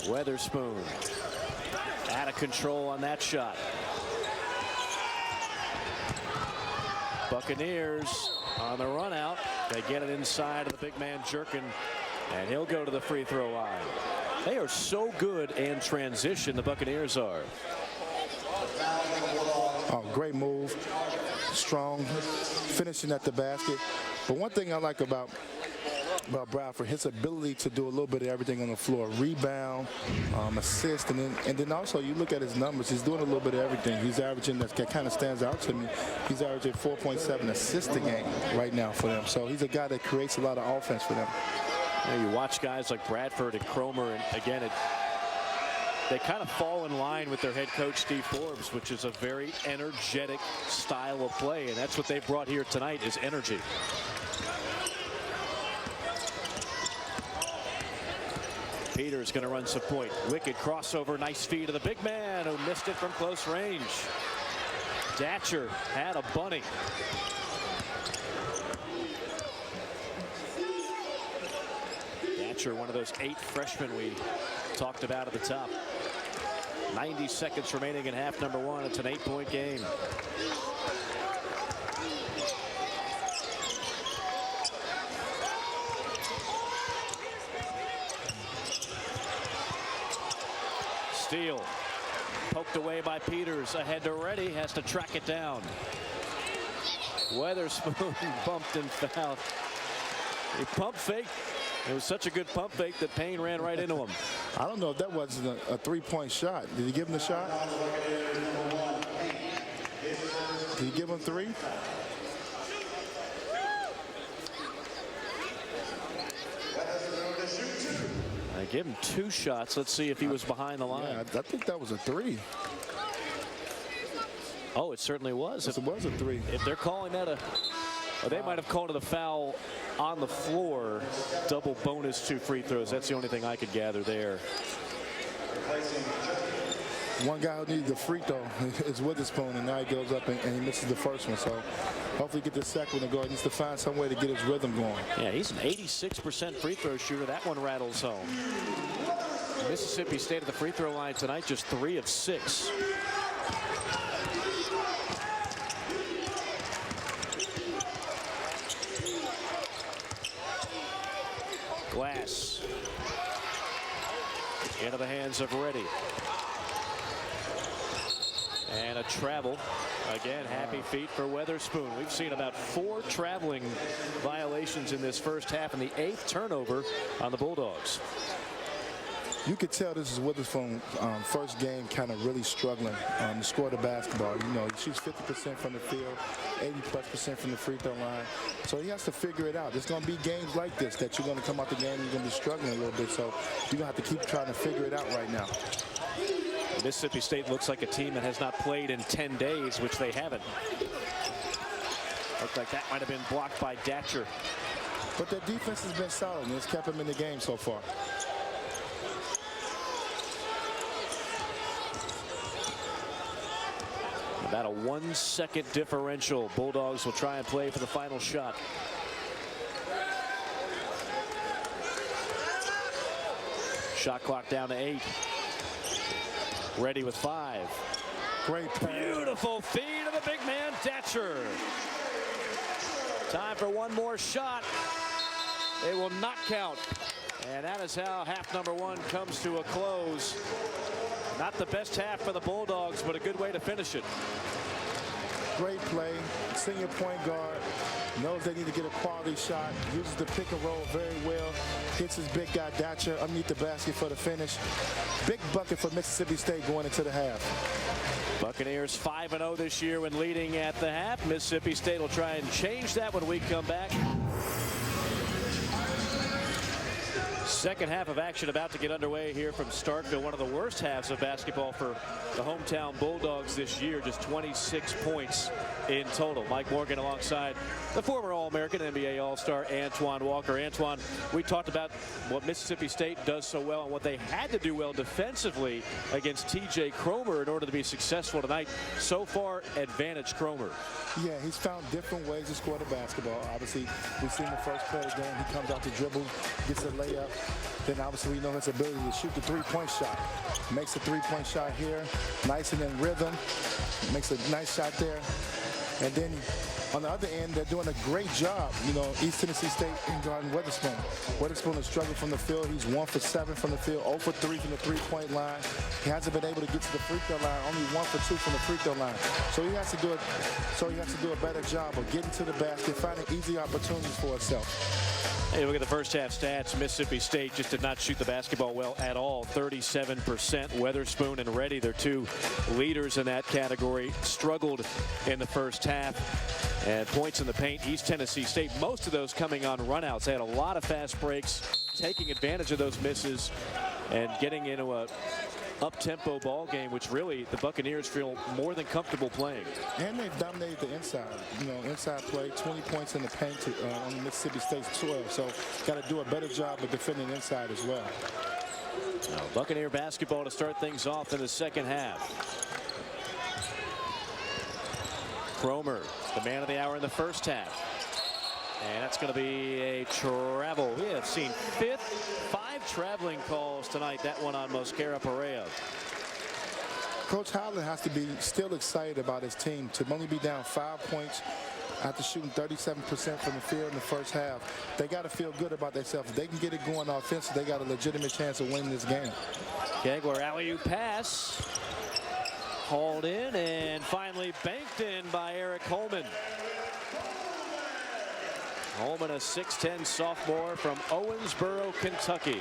Weatherspoon out of control on that shot. Buccaneers on the run out. They get it inside of the big man Jerkin, and he'll go to the free throw line. They are so good in transition, the Buccaneers are. Oh, great move. Strong finishing at the basket. But one thing I like about Bradford, his ability to do a little bit of everything on the floor, rebound, assist, and then also you look at his numbers, he's doing a little bit of everything. He's averaging, that kind of stands out to me, he's averaging 4.7 assists a game right now for them. So he's a guy that creates a lot of offense for them. You watch guys like Bradford and Cromer, and again, they kind of fall in line with their head coach Steve Forbes, which is a very energetic style of play, and that's what they've brought here tonight is energy. Peters going to run some point. Wicked crossover, nice feed to the big man who missed it from close range. Datcher had a bunny. Datcher, one of those 8 freshmen we talked about at the top. 90 seconds remaining in half number 1. It's an 8-point game. Steal. Poked away by Peters. Ahead to Reddy. Has to track it down. Weatherspoon bumped and fouled. He pump faked. It was such a good pump fake that Payne ran right into him. I don't know if that wasn't a three-point shot. Did he give him the shot? Did he give him 3? I gave him 2 shots. Let's see if he was behind the line. Yeah, I think that was a 3. Oh, it certainly was. Yes, it was a 3. If they're calling that a... Well, they might have called it a foul on the floor. Double bonus 2 free throws. That's the only thing I could gather there. One guy who needed the free throw is Witherspoon, and now he goes up and he misses the first one. So hopefully get the second one to go. He needs to find some way to get his rhythm going. Yeah, he's an 86% free throw shooter. That one rattles home. Mississippi State at the free throw line tonight, just 3 of 6. Glass into the hands of Reddy. And a travel. Again, happy feet for Weatherspoon. We've seen about 4 traveling violations in this first half, and the 8th turnover on the Bulldogs. You could tell this is Witherspoon's first game kind of really struggling to score the basketball. You know, he shoots 50% from the field, 80+% from the free throw line. So he has to figure it out. There's going to be games like this that you're going to come out the game and you're going to be struggling a little bit. So you're going to have to keep trying to figure it out right now. Mississippi State looks like a team that has not played in 10 days, which they haven't. Looked like that might have been blocked by Datcher. But their defense has been solid, and it's kept them in the game so far. About a 1-second differential. Bulldogs will try and play for the final shot. Shot clock down to 8. Ready with 5. Great pass. Beautiful feed of the big man, Datcher. Time for one more shot. It will not count. And that is how half number 1 comes to a close. Not the best half for the Bulldogs, but a good way to finish it. Great play. Senior point guard knows they need to get a quality shot. Uses the pick and roll very well. Hits his big guy Datcher underneath the basket for the finish. Big bucket for Mississippi State going into the half. Buccaneers 5-0 this year when leading at the half. Mississippi State will try and change that when we come back. Second half of action about to get underway here from Starkville. One of the worst halves of basketball for the hometown Bulldogs this year. Just 26 points in total. Mike Morgan alongside the former All-American NBA All-Star Antoine Walker. Antoine, we talked about what Mississippi State does so well and what they had to do well defensively against TJ Cromer in order to be successful tonight. So far, advantage Cromer. Yeah, he's found different ways to score the basketball. Obviously, we've seen the first play of the game. He comes out to dribble, gets a layup. Then obviously we know his ability to shoot the three-point shot. Makes a three-point shot here, nice and in rhythm. Makes a nice shot there. And then on the other end, they're doing a great job. You know, East Tennessee State in guarding Weatherspoon. Weatherspoon is struggling from the field. He's 1 for 7 from the field, 0 for 3 from the three-point line. He hasn't been able to get to the free throw line. Only 1 for 2 from the free throw line. So he has to do it. So he has to do a better job of getting to the basket, finding easy opportunities for himself. Hey, look at the first half stats. Mississippi State just did not shoot the basketball well at all. 37%. Weatherspoon and Reddy, their two leaders in that category, struggled in the first half. And points in the paint, East Tennessee State, most of those coming on runouts. They had a lot of fast breaks, taking advantage of those misses and getting into a up-tempo ball game, which really the Buccaneers feel more than comfortable playing. And they've dominated the inside. You know, inside play, 20 points in the paint on Mississippi State's 12. So got to do a better job of defending inside as well. Now, Buccaneer basketball to start things off in the second half. Cromer, the man of the hour in the first half. And that's going to be a travel. We have seen 5 traveling calls tonight. That one on Mosquera Perea. Coach Howland has to be still excited about his team to only be down 5 points after shooting 37% from the field in the first half. They got to feel good about themselves. If they can get it going offensively, they got a legitimate chance of winning this game. Pegler alley-oop pass. Hauled in and finally banked in by Eric Holman. Holman, a 6'10 sophomore from Owensboro, Kentucky.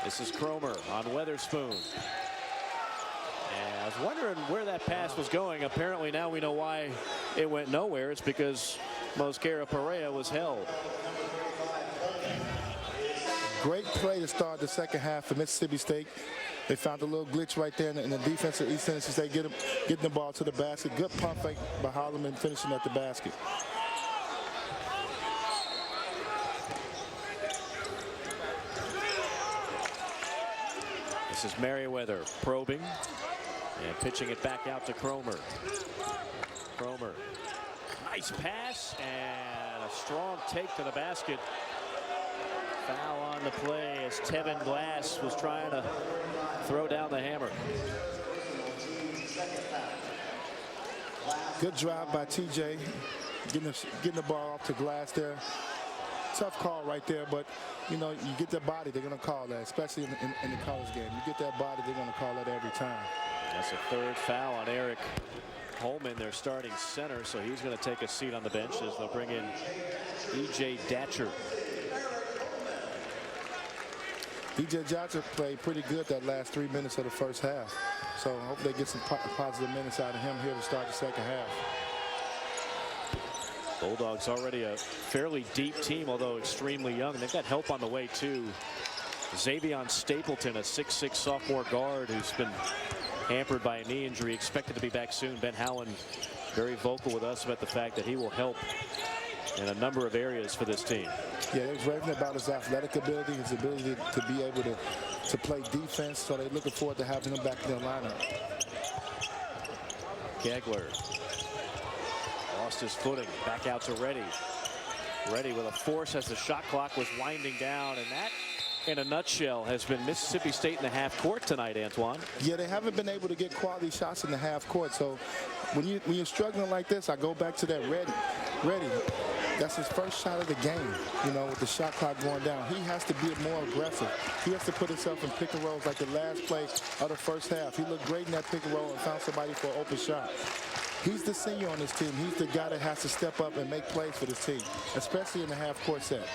This is Cromer on Weatherspoon. And I was wondering where that pass was going. Apparently now we know why it went nowhere. It's because Mosquera Perea was held. Great play to start the second half for Mississippi State. They found a little glitch right there in the defense of East Tennessee State, getting the ball to the basket. Good pump fake by Holloman, finishing at the basket. This is Merriweather probing and pitching it back out to Cromer. Cromer, nice pass and a strong take to the basket. Foul on the play as Tevin Glass was trying to throw down the hammer. Good drive by TJ, getting the ball off to Glass there. Tough call right there, but you know, you get that body, they're going to call that, especially in the college game. You get that body, they're going to call that every time. That's a third foul on Eric Holman, their starting center, so he's going to take a seat on the bench as they'll bring in E.J. Datcher. E.J. Datcher played pretty good that last 3 minutes of the first half. So hopefully they get some positive minutes out of him here to start the second half. Bulldogs already a fairly deep team, although extremely young. They've got help on the way, too. Xavion Stapleton, a 6'6 sophomore guard who's been hampered by a knee injury, expected to be back soon. Ben Howland very vocal with us about the fact that he will help in a number of areas for this team. Yeah, they was raving about his athletic ability, his ability to be able to play defense, so they're looking forward to having him back in their lineup. Pegler lost his footing, back out to Reddy. Reddy with a force as the shot clock was winding down, and that, in a nutshell, has been Mississippi State in the half court tonight, Antoine. Yeah, they haven't been able to get quality shots in the half court, so when you're struggling like this, I go back to that ready. That's his first shot of the game, you know, with the shot clock going down. He has to be more aggressive. He has to put himself in pick and rolls like the last play of the first half. He looked great in that pick and roll and found somebody for an open shot. He's the senior on this team. He's the guy that has to step up and make plays for this team, especially in the half-court set.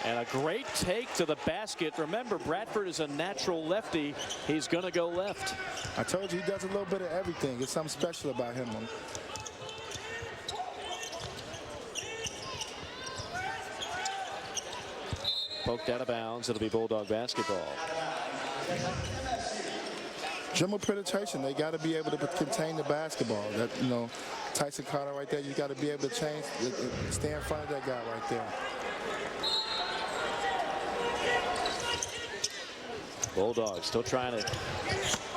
And a great take to the basket. Remember, Bradford is a natural lefty. He's going to go left. I told you he does a little bit of everything. There's something special about him. Poked out of bounds. It'll be Bulldog basketball. Dribble penetration. They got to be able to contain the basketball. That, you know, Tyson Carter right there. You got to be able to change, stay in front of that guy right there. Bulldogs still trying to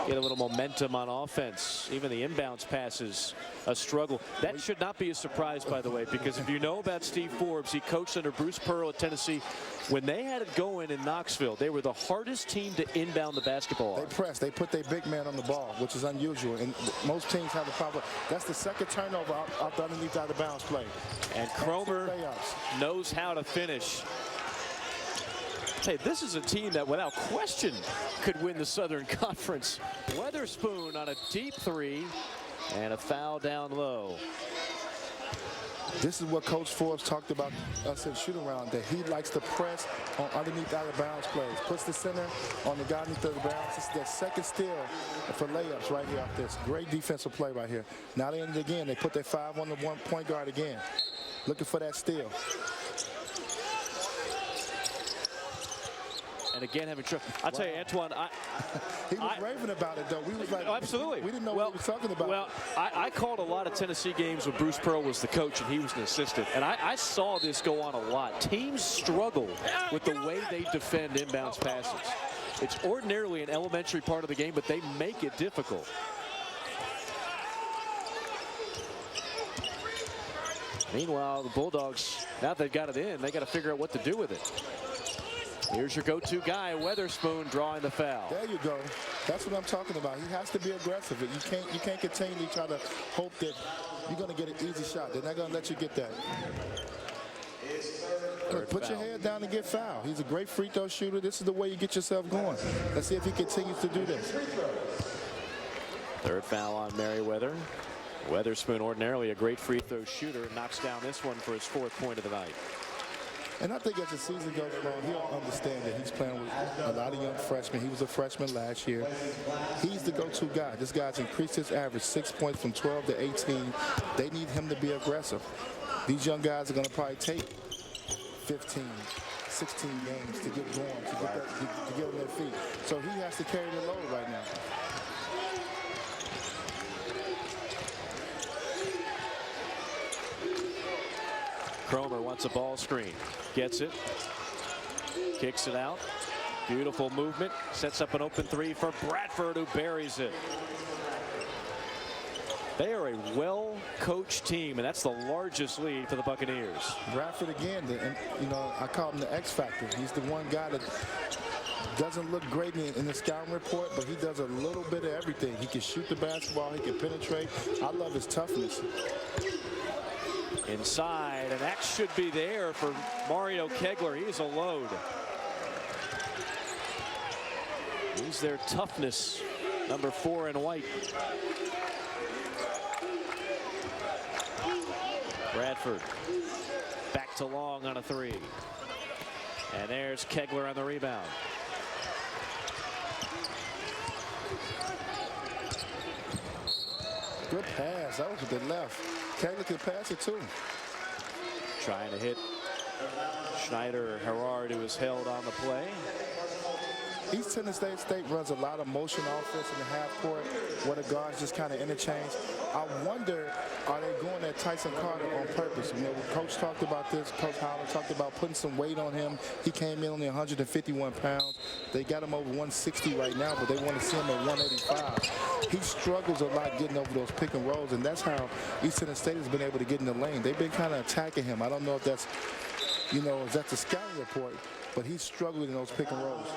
get a little momentum on offense. Even the inbounds passes a struggle. That should not be a surprise, by the way, because if you know about Steve Forbes, he coached under Bruce Pearl at Tennessee. When they had it going in Knoxville, they were the hardest team to inbound the basketball. They press. They put their big man on the ball, which is unusual. And most teams have a problem. That's the second turnover out the underneath out of bounds play. And Cromer knows how to finish. Hey, this is a team that without question could win the Southern Conference. Weatherspoon on a deep three and a foul down low. This is what Coach Forbes talked about us in shoot around, that he likes to press on underneath out of bounds plays. Puts the center on the guy underneath the bounds. This is their second steal for layups right here off this. Great defensive play right here. Now they end it again. They put their 5 on the one point guard again. Looking for that steal. And again, having trouble. I'll tell you, Antoine, he was raving about it, though. We was like, absolutely. We didn't know what he was talking about. Well, I called a lot of Tennessee games when Bruce Pearl was the coach and he was an assistant. And I saw this go on a lot. Teams struggle with the way they defend inbounds passes. It's ordinarily an elementary part of the game, but they make it difficult. Meanwhile, the Bulldogs, now they've got it in, they got to figure out what to do with it. Here's your go-to guy, Weatherspoon, drawing the foul. There you go. That's what I'm talking about. He has to be aggressive. You can't continue to try to hope that you're going to get an easy shot. They're not going to let you get that. Look, put your head down and get fouled. He's a great free throw shooter. This is the way you get yourself going. Let's see if he continues to do this. Third foul on Merriweather. Weatherspoon, ordinarily a great free throw shooter, knocks down this one for his 4th point of the night. And I think as the season goes along, he'll understand that he's playing with a lot of young freshmen. He was a freshman last year. He's the go-to guy. This guy's increased his average 6 points from 12 to 18. They need him to be aggressive. These young guys are going to probably take 15, 16 games to get going, to get on their feet. So he has to carry the load right now. Cromer wants a ball screen. Gets it. Kicks it out. Beautiful movement. Sets up an open three for Bradford, who buries it. They are a well-coached team, and that's the largest lead for the Buccaneers. Bradford again, you know, I call him the X factor. He's the one guy that doesn't look great in the scouting report, but he does a little bit of everything. He can shoot the basketball. He can penetrate. I love his toughness. Inside, and that should be there for Mario Pegler. He is a load. He's their toughness, number 4 in white. Bradford back to Long on a 3. And there's Pegler on the rebound. Good pass. That was with the left. Pegler could pass it too. Trying to hit Schneider Herard, who was held on the play. East Tennessee State runs a lot of motion offense in the half court where the guards just kind of interchange. I wonder, are they going at Tyson Carter on purpose? You know, Coach talked about this. Coach Howland talked about putting some weight on him. He came in only 151 pounds. They got him over 160 right now, but they want to see him at 185. He struggles a lot getting over those pick and rolls, and that's how East Tennessee State has been able to get in the lane. They've been kind of attacking him. I don't know if that's, you know, if that's a scouting report, but he's struggling in those pick and rolls.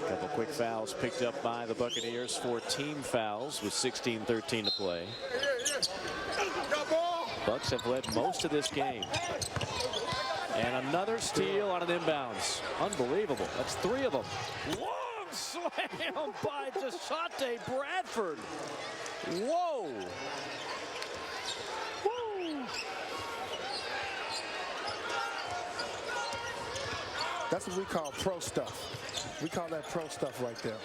Couple quick fouls picked up by the Buccaneers. 4 team fouls with 16:13 to play. Bucks have led most of this game. And another steal on an inbounds. Unbelievable. That's 3 of them. Long slam by Deshaunte Bradford. Whoa. Woo. That's what we call pro stuff. We call that pro stuff right there.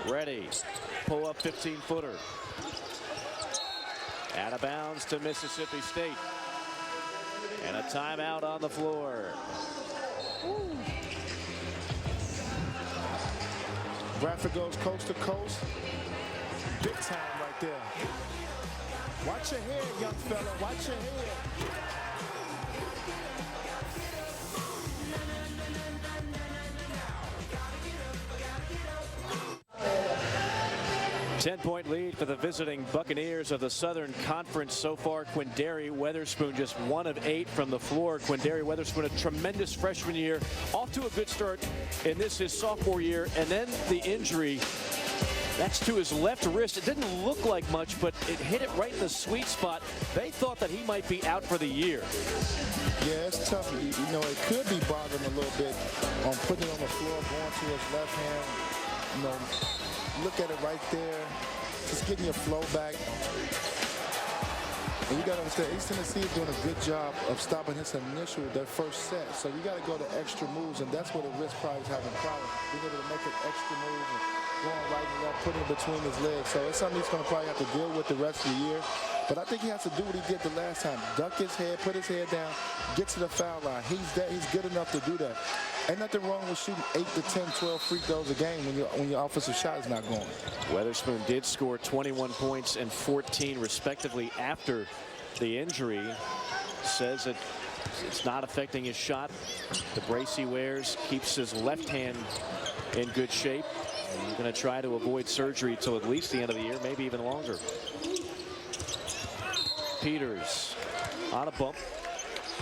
Ready. Pull up 15-footer. Out of bounds to Mississippi State. And a timeout on the floor. Bradford goes coast to coast. Big time right there. Watch your head, young fella. Watch your head. 10-point lead for the visiting Buccaneers of the Southern Conference so far. Quindary Weatherspoon just 1 of 8 from the floor. Quindary Weatherspoon, a tremendous freshman year, off to a good start in this his sophomore year, and then the injury. That's to his left wrist. It didn't look like much, but it hit it right in the sweet spot. They thought that he might be out for the year. Yeah, it's tough. You know, it could be bothering a little bit on putting it on the floor, going to his left hand. You know, look at it right there. Just getting your flow back. And you got to understand, East Tennessee is doing a good job of stopping his their first set. So you got to go to extra moves, and that's where the wrist probably is having problems. Being able to make an extra move and going right and left, putting it between his legs. So it's something he's going to probably have to deal with the rest of the year. But I think he has to do what he did the last time. Duck his head, put his head down, get to the foul line. He's good enough to do that. Ain't nothing wrong with shooting 8 to 10, 12 free throws a game when your offensive shot is not going. Weatherspoon did score 21 points and 14 respectively after the injury. Says that it's not affecting his shot. The brace he wears keeps his left hand in good shape. He's going to try to avoid surgery till at least the end of the year, maybe even longer. Peters on a bump.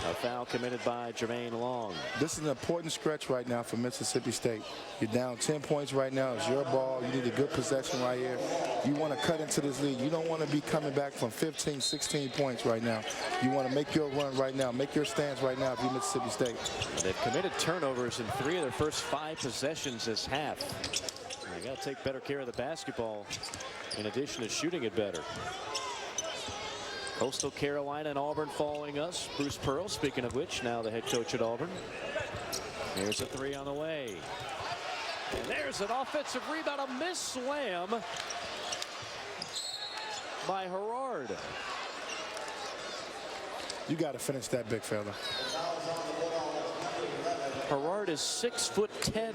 A foul committed by Jermaine Long. This is an important stretch right now for Mississippi State. You're down 10 points right now. It's your ball. You need a good possession right here. You want to cut into this lead. You don't want to be coming back from 15, 16 points right now. You want to make your run right now. Make your stands right now if you're Mississippi State. They've committed turnovers in 3 of their first 5 possessions this half. They got to take better care of the basketball in addition to shooting it better. Coastal Carolina and Auburn following us. Bruce Pearl, speaking of which, now the head coach at Auburn. Here's a 3 on the way. And there's an offensive rebound, a missed slam by Herard. You got to finish that, big fella. Herard is 6'10".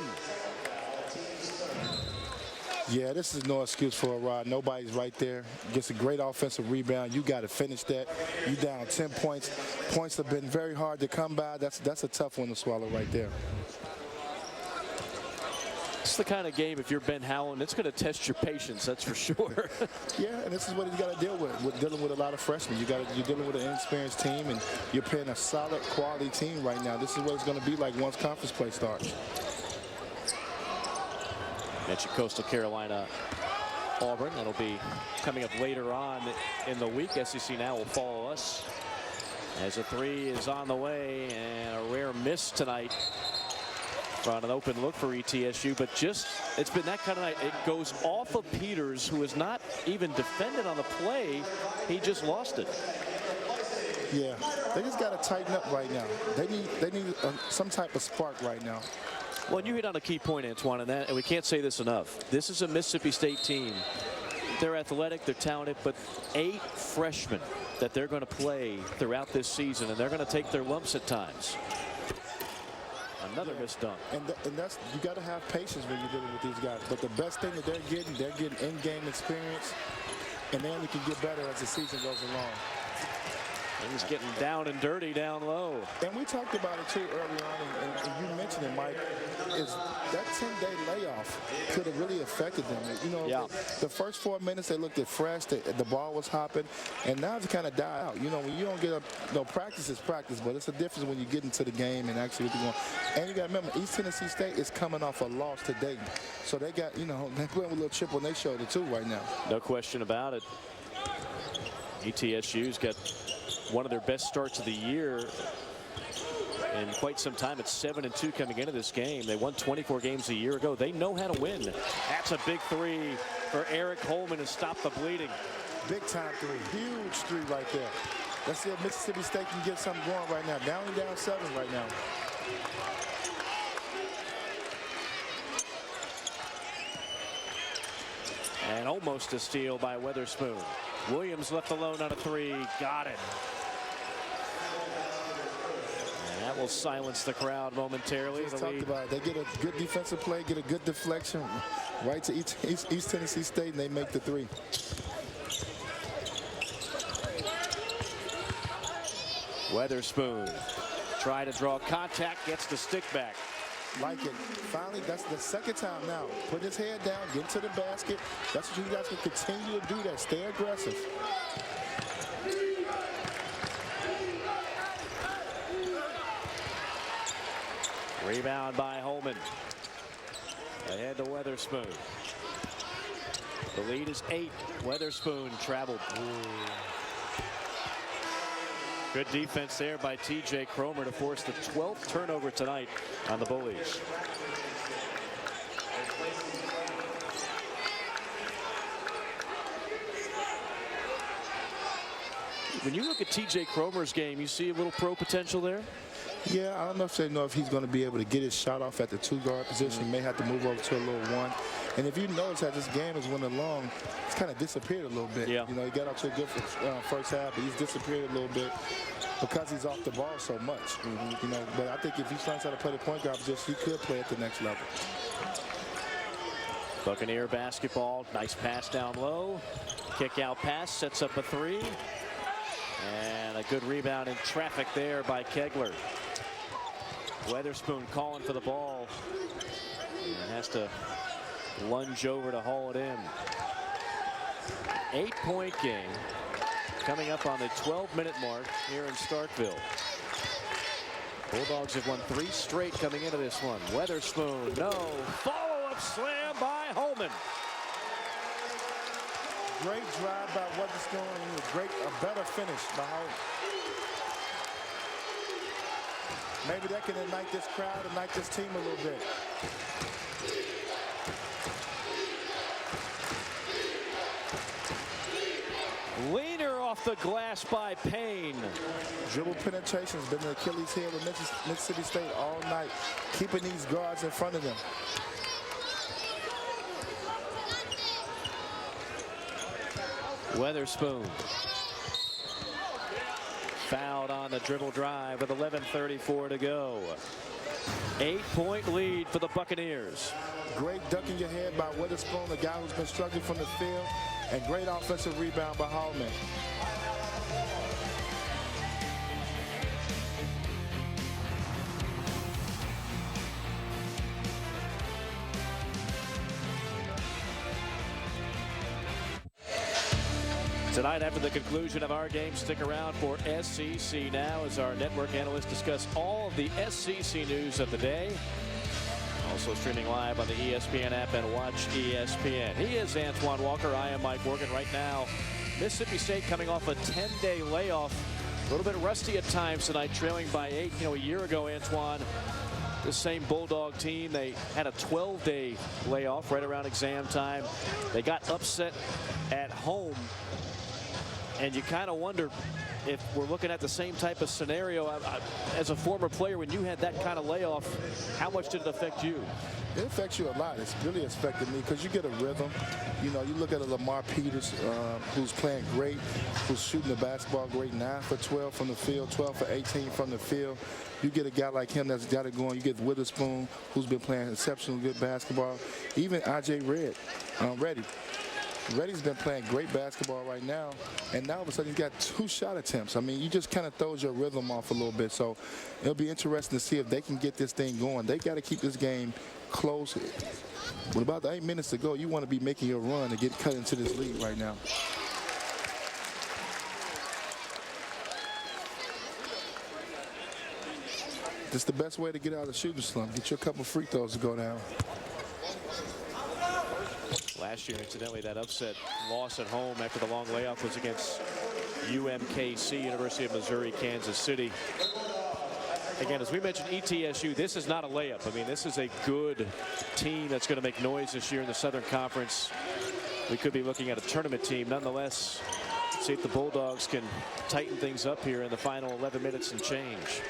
Yeah, this is no excuse for a rod. Nobody's right there. Gets a great offensive rebound. You got to finish that. You down 10 points. Points have been very hard to come by. That's a tough one to swallow right there. It's the kind of game, if you're Ben Howland, it's going to test your patience, that's for sure. Yeah, and this is what you got to deal with. We're dealing with a lot of freshmen. You're dealing with an inexperienced team, and you're playing a solid, quality team right now. This is what it's going to be like once conference play starts. Mentioned Coastal Carolina, Auburn. That'll be coming up later on in the week. SEC Now will follow us as a 3 is on the way, and a rare miss tonight on an open look for ETSU. But just, it's been that kind of night. It goes off of Peters, who is not even defended on the play. He just lost it. Yeah, they just got to tighten up right now. They need some type of spark right now. Well, you hit on a key point, Antoine, and we can't say this enough. This is a Mississippi State team. They're athletic, they're talented, but 8 freshmen that they're going to play throughout this season, and they're going to take their lumps at times. Another missed dunk. And that's, you got to have patience when you're dealing with these guys. But the best thing that they're getting in-game experience, and then you can get better as the season goes along. He's getting down and dirty down low. And we talked about it too early on, and you mentioned mentioning, Mike, is that 10-day layoff could have really affected them. You know, the first 4 minutes they looked fresh, the ball was hopping, and now it's kind of died out. You know, when you don't get practice is practice, but it's a difference when you get into the game and actually what you're going. And you got to remember, East Tennessee State is coming off a loss today, so they got, you know, they're playing with a little chip on their shoulder too right now. No question about it. ETSU's got one of their best starts of the year in quite some time. It's 7-2 coming into this game. They won 24 games a year ago. They know how to win. That's a big three for Eric Holman to stop the bleeding. Big time three. Huge three right there. Let's see if Mississippi State can get something going right now. Down 7 right now. And almost a steal by Weatherspoon. Williams left alone on a three. Got it. And that will silence the crowd momentarily. Just talked about it. They get a good defensive play, get a good deflection right to East Tennessee State, and they make the three. Weatherspoon try to draw contact, gets the stick back. Like it. Finally, that's the second time now. Put his head down, get into the basket. That's what you guys can continue to do, that. Stay aggressive. Rebound by Holman. Ahead to Weatherspoon. The lead is 8. Weatherspoon traveled. Good defense there by TJ Cromer to force the 12th turnover tonight on the Bullies. When you look at TJ Cromer's game, you see a little pro potential there? Yeah, I don't know if he's going to be able to get his shot off at the 2-guard position. He may have to move over to a little 1. And if you notice that this game is went along, it's kind of disappeared a little bit. Yeah. You know, he got off to a good first half, but he's disappeared a little bit because he's off the ball so much. You know, but I think if he learns how to play the point guard position, he could play at the next level. Buccaneer basketball. Nice pass down low. Kick out pass sets up a 3. And a good rebound in traffic there by Pegler. Weatherspoon calling for the ball. And has to lunge over to haul it in. 8-point game coming up on the 12-minute mark here in Starkville. Bulldogs have won 3 straight coming into this one. Weatherspoon, no. Follow-up slam by Holman. Great drive by Weatherspoon. A better finish by Holman. Maybe that can ignite this crowd, ignite this team a little bit. Leaner off the glass by Payne. Dribble penetration has been the Achilles heel of Mississippi State all night, keeping these guards in front of them. Weatherspoon fouled on the dribble drive with 11:34 to go. 8-point lead for the Buccaneers. Great ducking your head by Weatherspoon, a guy who's been struggling from the field, and great offensive rebound by Holman. Tonight, after the conclusion of our game, stick around for SEC Now as our network analysts discuss all of the SEC news of the day. Also streaming live on the ESPN app and Watch ESPN. He is Antoine Walker. I am Mike Morgan. Right now, Mississippi State coming off a 10-day layoff. A little bit rusty at times tonight, trailing by 8. You know, a year ago, Antoine, the same Bulldog team, they had a 12-day layoff right around exam time. They got upset at home. And you kind of wonder if we're looking at the same type of scenario. As a former player, when you had that kind of layoff, how much did it affect you? It affects you a lot. It's really affected me because you get a rhythm. You know, you look at a Lamar Peters who's playing great, who's shooting the basketball great, 9 for 12 from the field, 12 for 18 from the field. You get a guy like him that's got it going. You get Witherspoon, who's been playing exceptionally good basketball. Even I.J. Reddy. Reddy's been playing great basketball right now, and now all of a sudden he's got 2 shot attempts. I mean, you just kind of throws your rhythm off a little bit. So it'll be interesting to see if they can get this thing going. They got to keep this game close. With about 8 minutes to go, you want to be making your run to get cut into this lead right now. This is the best way to get out of the shooting slump. Get you a couple free throws to go down. Last year, incidentally, that upset loss at home after the long layoff was against UMKC, University of Missouri, Kansas City. Again, as we mentioned, ETSU, this is not a layup. I mean, this is a good team that's going to make noise this year in the Southern Conference. We could be looking at a tournament team. Nonetheless, see if the Bulldogs can tighten things up here in the final 11 minutes and change.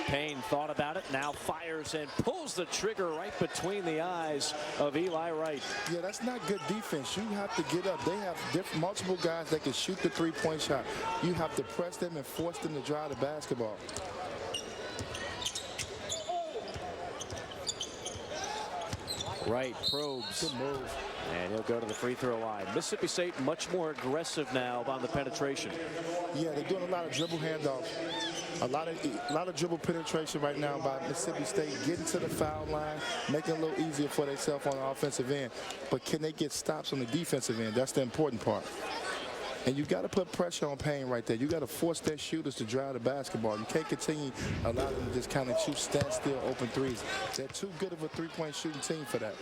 Payne thought about it, now fires and pulls the trigger right between the eyes of Eli Wright. Yeah, that's not good defense. You have to get up. They have multiple guys that can shoot the three-point shot. You have to press them and force them to drive the basketball. Wright probes. Good move. And he'll go to the free throw line. Mississippi State much more aggressive now on the penetration. Yeah, they're doing a lot of dribble handoff. A lot of dribble penetration right now by Mississippi State, getting to the foul line, making it a little easier for themselves on the offensive end. But can they get stops on the defensive end? That's the important part. And you got to put pressure on Payne right there. You got to force their shooters to drive the basketball. You can't continue allowing them to just kind of shoot standstill open threes. They're too good of a three-point shooting team for that.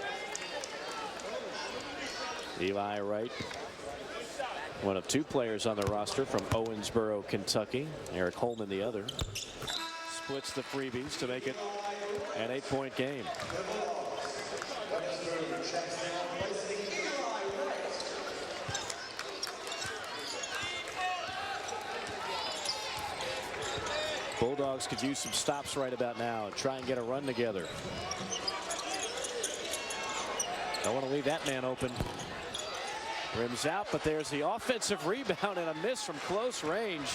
Eli Wright, one of 2 players on the roster from Owensboro, Kentucky. Eric Holman, the other. Splits the freebies to make it an 8-point game. Bulldogs could use some stops right about now and try and get a run together. Don't want to leave that man open. Rims out, but there's the offensive rebound and a miss from close range.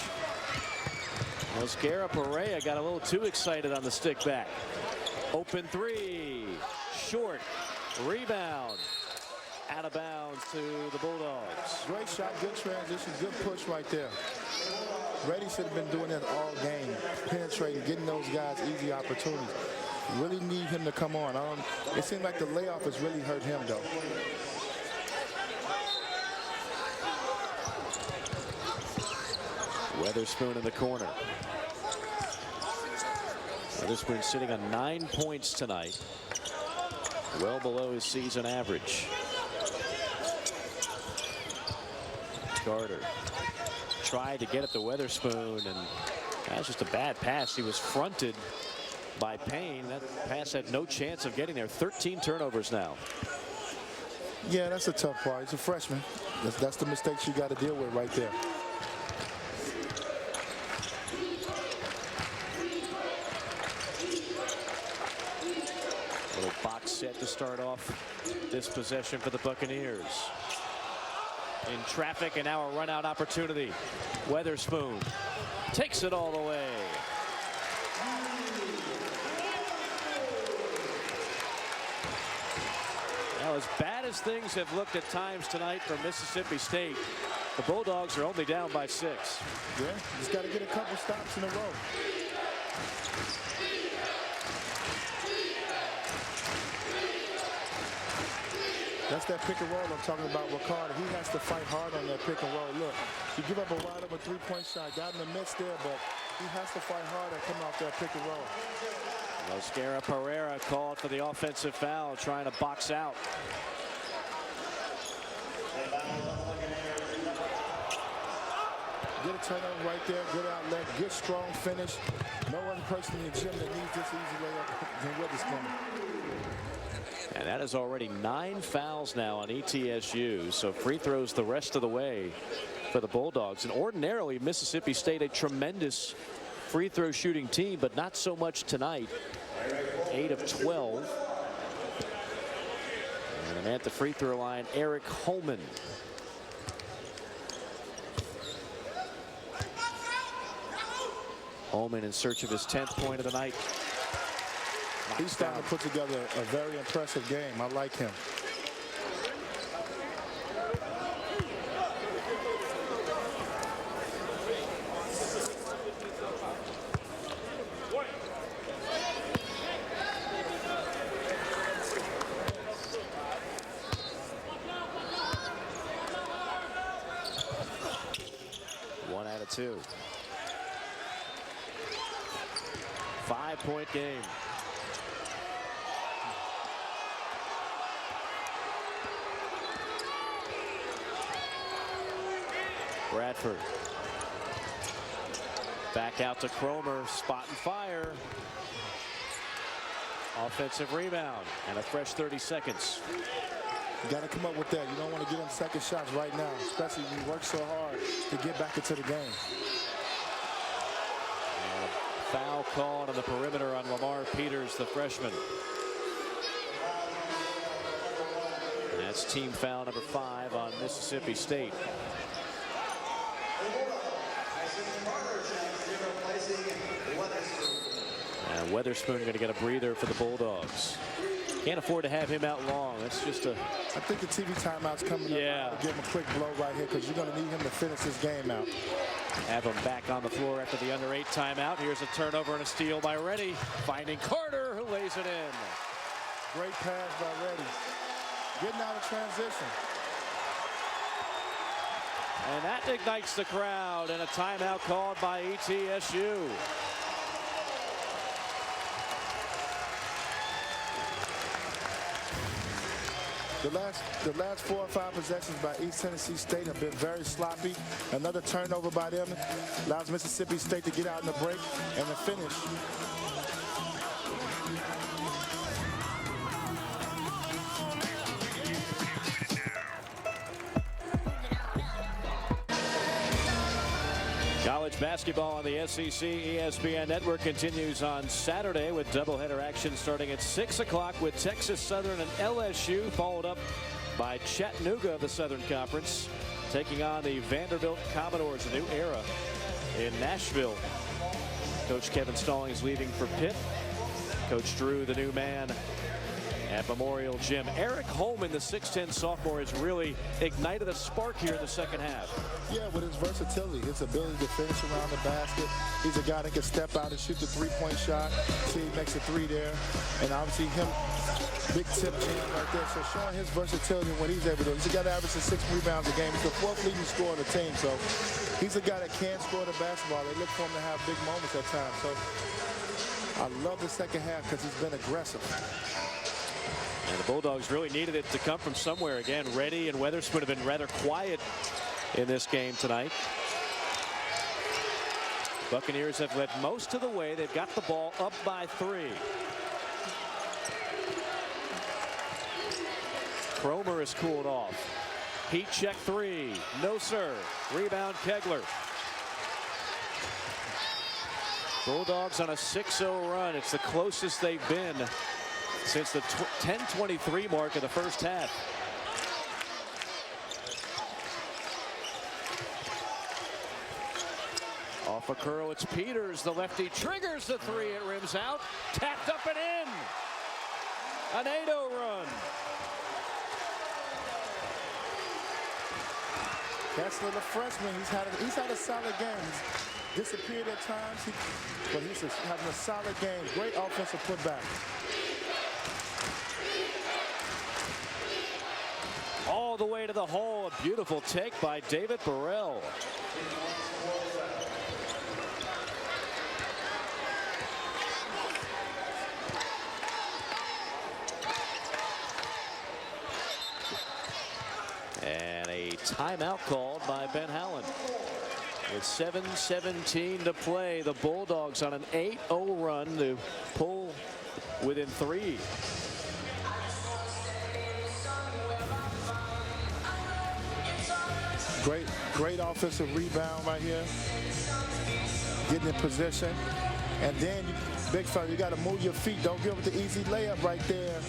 Oscara Perea got a little too excited on the stick back. Open 3, short, rebound, out of bounds to the Bulldogs. Great shot, good transition, good push right there. Reddy should have been doing that all game, penetrating, getting those guys easy opportunities. Really need him to come on. It seemed like the layoff has really hurt him, though. Weatherspoon in the corner. Weatherspoon sitting on 9 points tonight, well below his season average. Carter tried to get it to Weatherspoon, and that's just a bad pass. He was fronted by Payne. That pass had no chance of getting there. 13 turnovers now. Yeah, that's a tough part. He's a freshman. That's the mistakes you got to deal with right there. Little box set to start off this possession for the Buccaneers. In traffic, and now a run out opportunity. Weatherspoon takes it all the way. Now, as bad as things have looked at times tonight for Mississippi State, the Bulldogs are only down by 6. Yeah, just got to get a couple stops in a row. That's that pick and roll I'm talking about with Carter. He has to fight hard on that pick and roll. Look, you give up a wide open three-point shot, got in the midst there, but he has to fight hard at coming off that pick and roll. Oscara Perea called for the offensive foul, trying to box out. Get a turnover right there, good outlet, good strong finish. No other person in the gym that needs this easy layup than Weatherspoon. And that is already 9 fouls now on ETSU. So free throws the rest of the way for the Bulldogs. And ordinarily Mississippi State a tremendous free throw shooting team, but not so much tonight. 8 of 12. And at the free throw line, Eric Holman. Holman in search of his 10th point of the night. He's starting to put together a very impressive game. I like him. One out of two. 5-point game. Bradford. Back out to Cromer. Spot and fire. Offensive rebound and a fresh 30 seconds. You got to come up with that. You don't want to get him second shots right now, especially when you work so hard to get back into the game. Foul called on the perimeter on Lamar Peters, the freshman. And that's team foul number 5 on Mississippi State. And Weatherspoon going to get a breather for the Bulldogs. Can't afford to have him out long. That's just a... I think the TV timeout's coming up. Yeah. Give him a quick blow right here because you're going to need him to finish this game out. Have him back on the floor after the under 8 timeout. Here's a turnover and a steal by Reddy. Finding Carter, who lays it in. Great pass by Reddy. Getting out of transition. And that ignites the crowd, and a timeout called by ETSU. The last 4 or 5 possessions by East Tennessee State have been very sloppy. Another turnover by them allows Mississippi State to get out in the break and the finish. College basketball on the SEC ESPN network continues on Saturday with doubleheader action starting at 6 o'clock with Texas Southern and LSU, followed up by Chattanooga of the Southern Conference taking on the Vanderbilt Commodores. A new era in Nashville. Coach Kevin Stallings leaving for Pitt. Coach Drew, the new man at Memorial Gym. Eric Holman, the 6'10 sophomore, has really ignited a spark here in the second half. Yeah, with his versatility, his ability to finish around the basket. He's a guy that can step out and shoot the three-point shot. See, he makes a 3 there. And obviously him, big tip jam right there. So showing his versatility and what he's able to do. He's a guy that averages 6 rebounds a game. He's the 4th leading scorer on the team. So he's a guy that can score the basketball. They look for him to have big moments at times. So I love the second half because he's been aggressive. And the Bulldogs really needed it to come from somewhere. Again, Reddy and Weatherspoon have been rather quiet in this game tonight. Buccaneers have led most of the way. They've got the ball up by 3. Cromer is cooled off. Heat check 3. No, sir. Rebound Pegler. Bulldogs on a 6-0 run. It's the closest they've been since the 10:23 mark of the first half. Off a curl, it's Peters. The lefty triggers the 3. It rims out. Tapped up and in. An 8-0 run. Kessler, the freshman, he's had a solid game. He's disappeared at times, but he's having a solid game. Great offensive putback. All the way to the hole. A beautiful take by David Burrell. And a timeout called by Ben Howland. With 7:17 to play, the Bulldogs on an 8-0 run to pull within 3. Great offensive rebound right here. Getting in position. And then, big fella, you got to move your feet. Don't give up the easy layup right there.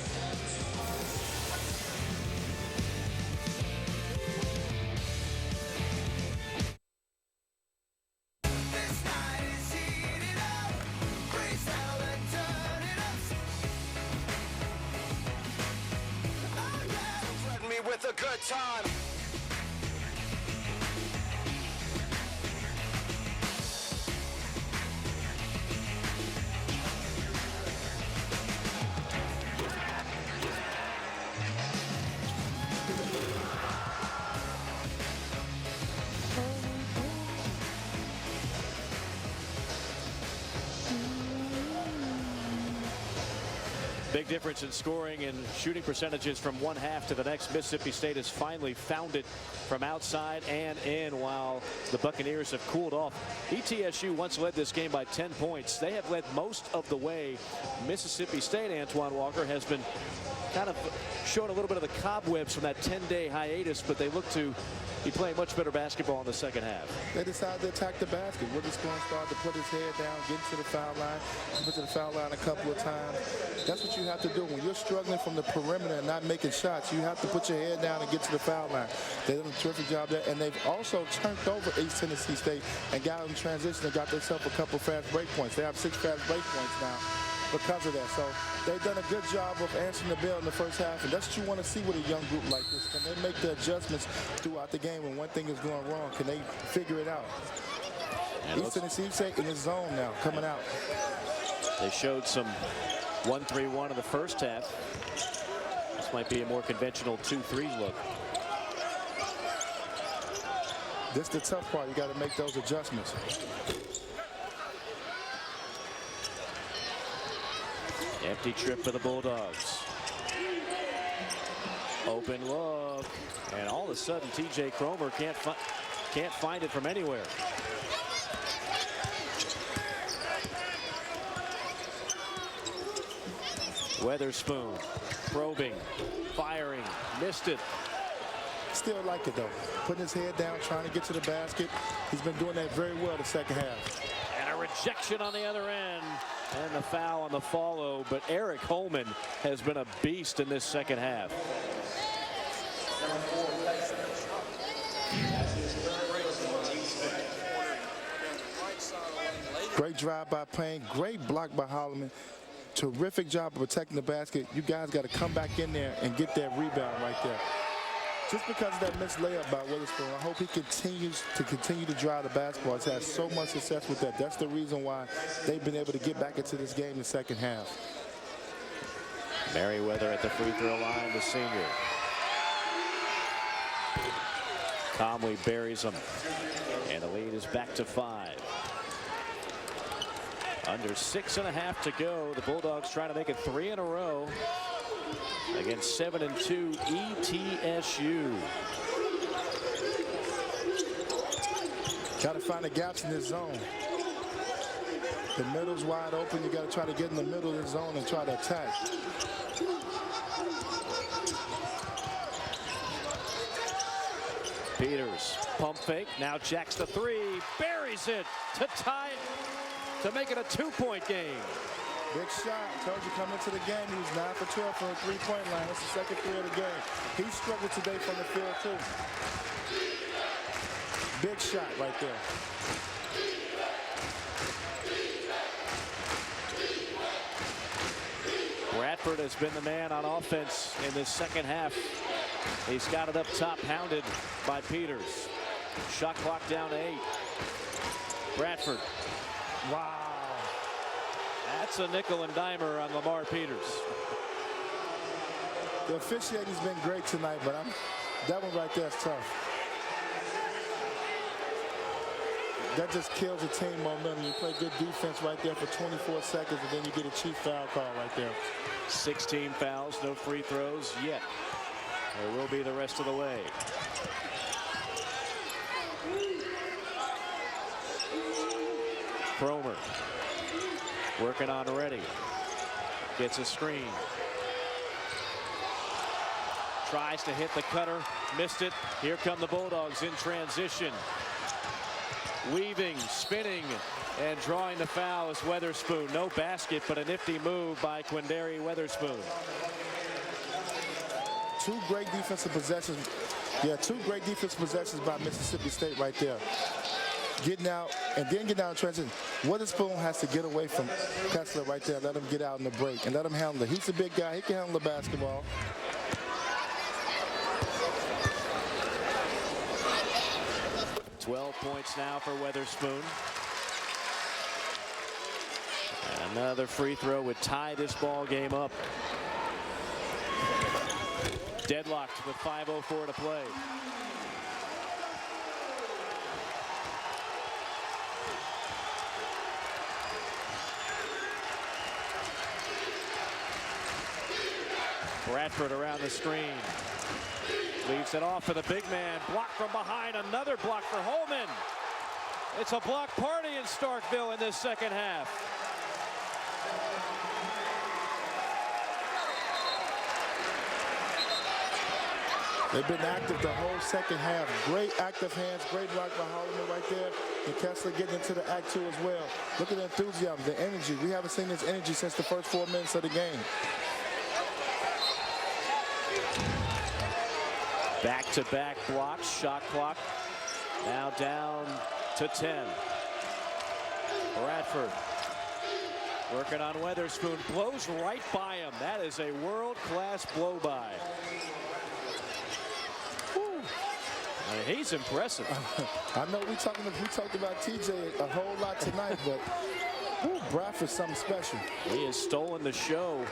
with a good time. Big difference in scoring and shooting percentages from one half to the next. Mississippi State has finally found it from outside and in, while the Buccaneers have cooled off. ETSU once led this game by 10 points. They have led most of the way. Mississippi State, Antoine Walker, has been kind of showing a little bit of the cobwebs from that 10-day hiatus, but they look to be playing much better basketball in the second half. They decided to attack the basket. Witherspoon started to put his head down, get to the foul line. He went to the foul line a couple of times. That's what you have to do. When you're struggling from the perimeter and not making shots, you have to put your head down and get to the foul line. They've done a terrific job there, and they've also turned over East Tennessee State and got them in transition and got themselves a couple fast break points. They have 6 fast break points now because of that. So they've done a good job of answering the bell in the first half, and that's what you want to see with a young group like this. Can they make the adjustments throughout the game when one thing is going wrong? Can they figure it out? And East Tennessee State in his zone now, coming out. They showed some 1-3-1 in the first half. This might be a more conventional 2-3 look. This is the tough part. You got to make those adjustments. Empty trip for the Bulldogs. Open look, and all of a sudden TJ Cromer can't find it from anywhere. Weatherspoon probing, firing, missed it. Still like it though. Putting his head down, trying to get to the basket. He's been doing that very well the second half. And a rejection on the other end. And the foul on the follow, but Eric Holman has been a beast in this second half. Great drive by Payne, great block by Holloman. Terrific job of protecting the basket. You guys got to come back in there and get that rebound right there. Just because of that missed layup by Witherspoon, I hope he continues to drive the basketball. He's had so much success with that. That's the reason why they've been able to get back into this game in the second half. Merriweather at the free throw line, the senior. Conley buries him, and the lead is back to 5. Under 6.5 to go. The Bulldogs trying to make it 3 in a row against 7-2 ETSU. Got to find the gaps in this zone. The middle's wide open. You got to try to get in the middle of the zone and try to attack. Peters, pump fake, now jacks the 3, buries it to tie it, to make it a 2-point game. Big shot. Told you coming into the game, he was 9 for 12 from the three-point line. That's the second 3 of the game. He struggled today from the field, too. Big shot right there. Bradford has been the man on offense in this second half. He's got it up top, hounded by Peters. Shot clock down to 8. Bradford. Wow. That's a nickel and dimer on Lamar Peters. The officiating's been great tonight, but that one right there is tough. That just kills the team momentum. You play good defense right there for 24 seconds, and then you get a cheap foul call right there. 16 fouls, no free throws yet. There will be the rest of the way. Cromer working on Reddy. Gets a screen. Tries to hit the cutter. Missed it. Here come the Bulldogs in transition. Weaving, spinning, and drawing the foul is Weatherspoon. No basket, but a nifty move by Quindary Weatherspoon. Two great defensive possessions. Yeah, 2 great defensive possessions by Mississippi State right there. Getting out and then getting out in transition. Weatherspoon has to get away from Pegler right there. Let him get out in the break and let him handle it. He's a big guy. He can handle the basketball. 12 points now for Weatherspoon. Another free throw would tie this ball game up. Deadlocked with 5:04 to play. Bradford around the screen. Leaves it off for the big man. Block from behind. Another block for Holman. It's a block party in Starkville in this second half. They've been active the whole second half. Great active hands, great block by Holloman right there. And Kessler getting into the act two as well. Look at the enthusiasm, the energy. We haven't seen this energy since the first 4 minutes of the game. Back-to-back blocks, shot clock now down to 10. Bradford working on Weatherspoon, blows right by him. That is a world-class blow-by. He's impressive. I know we talked about TJ a whole lot tonight, but Bradford's something special. He has stolen the show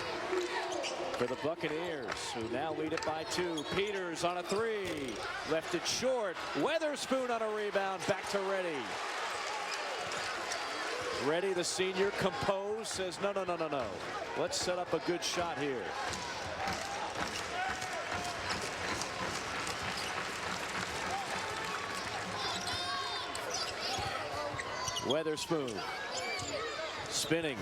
for the Buccaneers, who now lead it by 2. Peters on a 3. Left it short. Weatherspoon on a rebound. Back to Reddy. Reddy, the senior, composed, says no. Let's set up a good shot here. Weatherspoon spinning.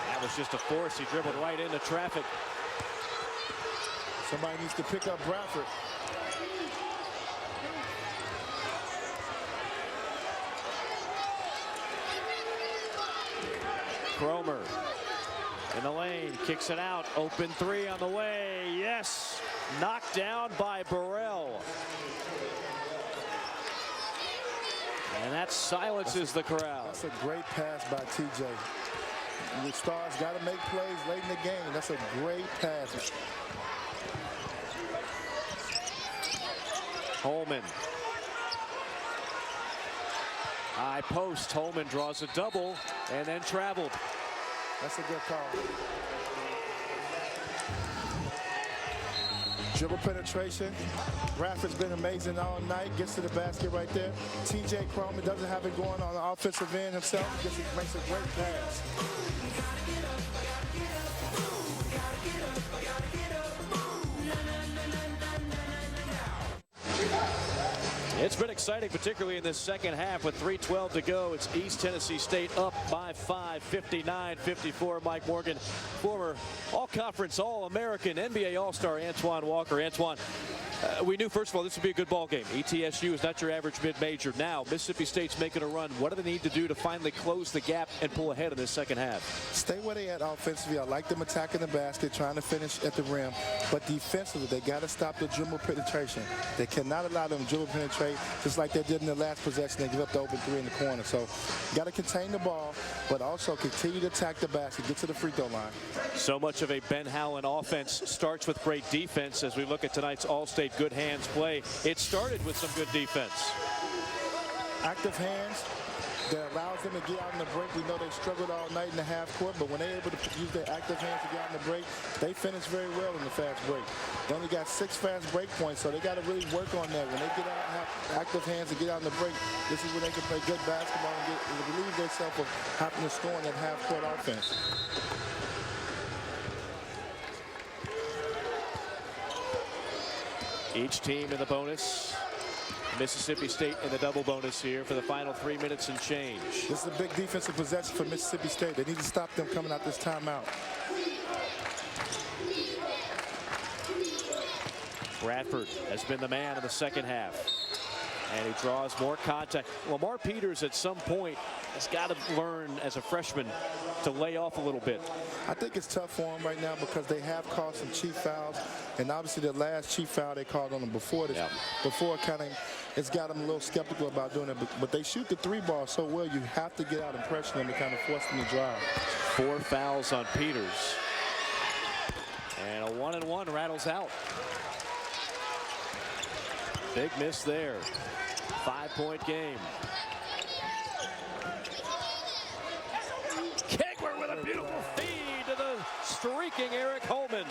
That was just a force. He dribbled right into traffic. Somebody needs to pick up Bradford. Cromer in the lane, kicks it out. Open 3 on the way. Yes, knocked down by Burrell. And that silences the crowd. That's a great pass by TJ. The Stars got to make plays late in the game. That's a great pass. Holman. High post. Holman draws a double and then traveled. That's a good call. Dribble penetration. Bradford's been amazing all night. Gets to the basket right there. TJ Cromer doesn't have it going on the offensive end himself. Makes a great pass. It's been exciting, particularly in this second half with 3:12 to go. It's East Tennessee State up by 5, 59-54. Mike Morgan, former All-Conference, All-American, NBA All-Star Antoine Walker. Antoine, we knew, first of all, this would be a good ball game. ETSU is not your average mid-major. Now, Mississippi State's making a run. What do they need to do to finally close the gap and pull ahead in this second half? Stay where they at offensively. I like them attacking the basket, trying to finish at the rim. But defensively, they got to stop the dribble penetration. They cannot allow them to dribble penetrate just like they did in the last possession. They give up the open 3 in the corner. So, got to contain the ball, but also continue to attack the basket, get to the free throw line. So much of a Ben Howland offense starts with great defense. As we look at tonight's All-State good hands play, it started with some good defense. Active hands that allows them to get out in the break. We know they struggled all night in the half court, but when they're able to use their active hands to get out in the break, they finish very well in the fast break. They only got 6 fast break points, so they got to really work on that. When they get out, have active hands to get out in the break, this is where they can play good basketball and relieve themselves of having to score in that half court offense. Each team in the bonus. Mississippi State in the double bonus here for the final 3 minutes and change. This is a big defensive possession for Mississippi State. They need to stop them coming out this timeout. Bradford has been the man in the second half. And he draws more contact. Lamar Peters at some point has got to learn as a freshman to lay off a little bit. I think it's tough for him right now because they have called some cheap fouls. And obviously the last cheap foul they called on him before this, before kind of, it's got him a little skeptical about doing it. But they shoot the 3 ball so well, you have to get out and pressure them to kind of force them to drive. 4 fouls on Peters. And a 1-and-1 rattles out. Big miss there. 5-point game. Pegler with a beautiful feed to the streaking Eric Holman.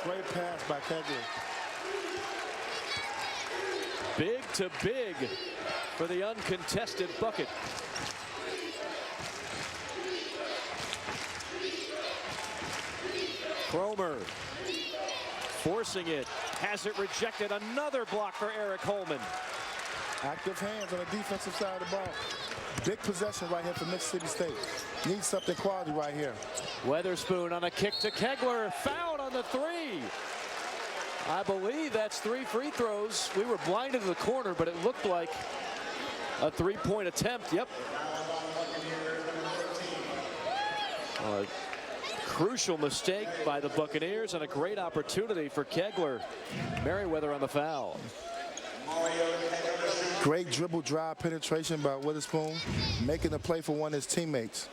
Great pass by Pegler. Big to big for the uncontested bucket. Cromer forcing it, has it rejected. Another block for Eric Holman. Active hands on the defensive side of the ball. Big possession right here for Mississippi State. Needs something quality right here. Weatherspoon on a kick to Pegler. Fouled on the three. I believe that's 3 free throws. We were blinded in the corner, but it looked like a 3-point attempt. Yep. Crucial mistake by the Buccaneers and a great opportunity for Pegler. Merriweather on the foul. Great dribble drive penetration by Witherspoon, making a play for one of his teammates.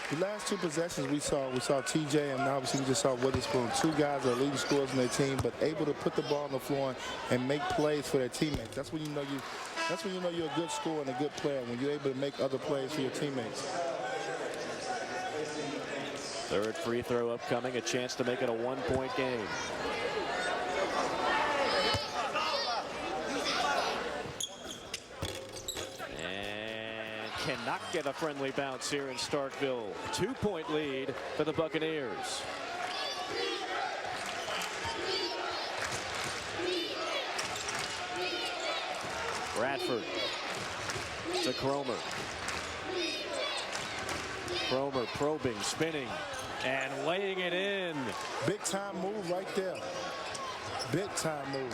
The last 2 possessions we saw TJ, and obviously we just saw Witherspoon. 2 guys that are leading scorers in their team, but able to put the ball on the floor and make plays for their teammates. That's when you know you're a good scorer and a good player, when you're able to make other plays for your teammates. Third free throw upcoming, a chance to make it a 1-point game. And cannot get a friendly bounce here in Starkville. 2-point lead for the Buccaneers. Bradford to Cromer. Cromer probing, spinning, and laying it in. Big time move right there. Big time move.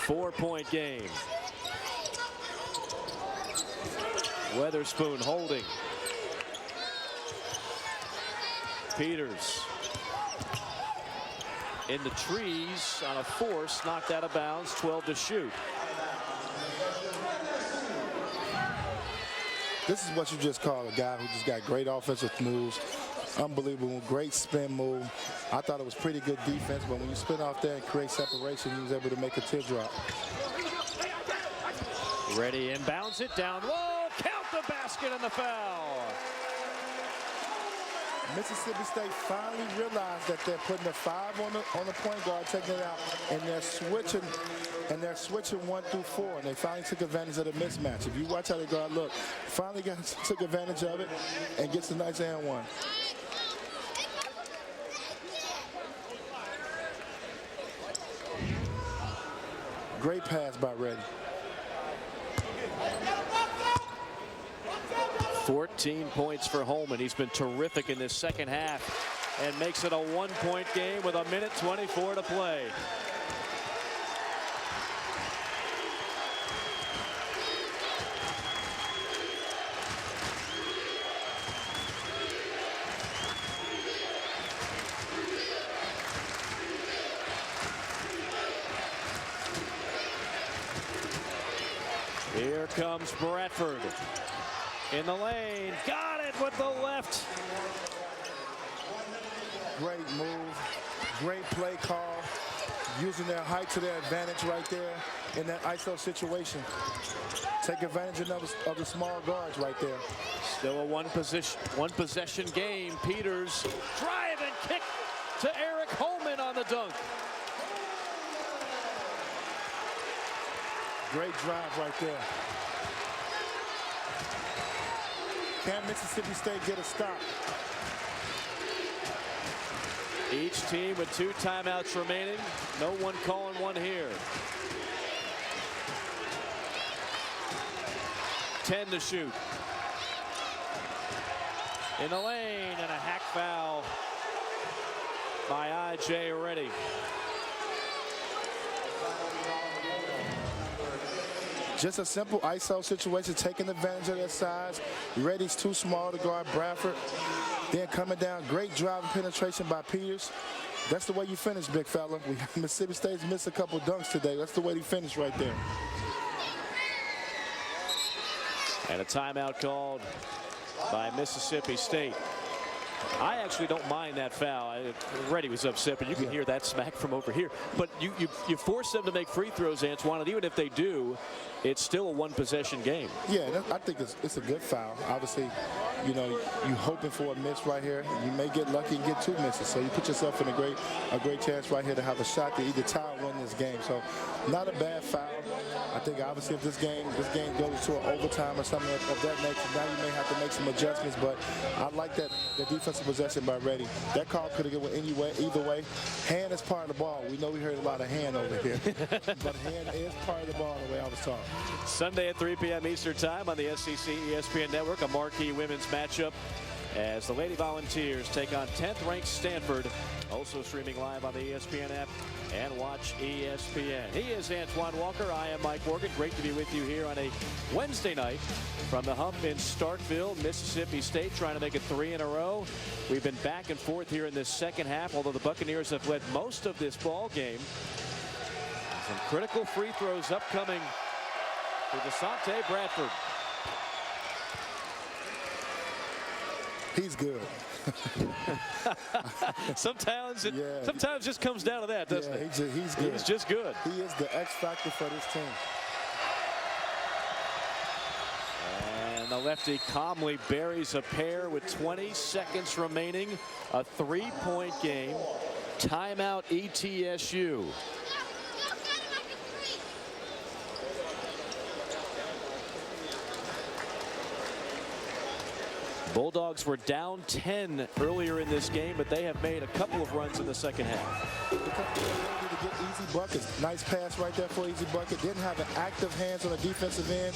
Four-point game. Weatherspoon holding. Peters in the trees on a force, knocked out of bounds, 12 to shoot. This is what you just call a guy who just got great offensive moves. Unbelievable, great spin move. I thought it was pretty good defense, but when you spin off there and create separation, he was able to make a teardrop. Ready, inbounds it down low. Count the basket and the foul. Mississippi State finally realized that they're putting a 5 on the point guard, taking it out, and they're switching 1 through 4, and they finally took advantage of the mismatch. If you watch how the guard look, finally took advantage of it and gets a nice and one. Great pass by Reddy. 14 points for Holman. He's been terrific in this second half and makes it a 1-point game with 1:24 to play. Here comes Bradford. In the lane, got it with the left. Great move, great play call, using their height to their advantage right there in that ISO situation. Take advantage of the small guards right there. Still a one possession game. Peters drive and kick to Eric Holman on the dunk. Great drive right there. Can Mississippi State get a stop? Each team with 2 timeouts remaining. No one calling one here. 10 to shoot. In the lane, and a hack foul by I.J. Reddy. Just a simple ISO situation, taking advantage of their size. Reddy's too small to guard Bradford. Then coming down, great driving penetration by Peters. That's the way you finish, big fella. Mississippi State's missed a couple dunks today. That's the way he finished right there. And a timeout called by Mississippi State. I actually don't mind that foul. Reddy was upset, but you can hear that smack from over here. But you force them to make free throws, Antoine, and even if they do, it's still a one-possession game. Yeah, I think it's a good foul. Obviously, you know, you're hoping for a miss right here. You may get lucky and get 2 misses, so you put yourself in a great chance right here to have a shot to either tie or win this game. So, not a bad foul. I think obviously if this game goes to an overtime or something of that nature, now you may have to make some adjustments. But I like that the defensive possession by Reddy. That call could have gone either way. Hand is part of the ball. We know we heard a lot of hand over here, but hand is part of the ball the way I was taught. Sunday at 3 p.m. Eastern Time on the SEC ESPN Network, a marquee women's matchup as the Lady Volunteers take on 10th-ranked Stanford. Also streaming live on the ESPN app and watch ESPN. He is Antoine Walker. I am Mike Morgan. Great to be with you here on a Wednesday night from the Hump in Starkville, Mississippi State, trying to make it 3 in a row. We've been back and forth here in this second half, although the Buccaneers have led most of this ball game. Some critical free throws upcoming for Desante Bradford. He's good. Sometimes it just comes down to that, doesn't it? He's good. He's just good. He is the X factor for this team. And the lefty calmly buries a pair with 20 seconds remaining. A 3-point game. Timeout ETSU. Bulldogs were down 10 earlier in this game, but they have made a couple of runs in the second half. To get easy buckets. Nice pass right there for easy bucket. Didn't have an active hands on the defensive end.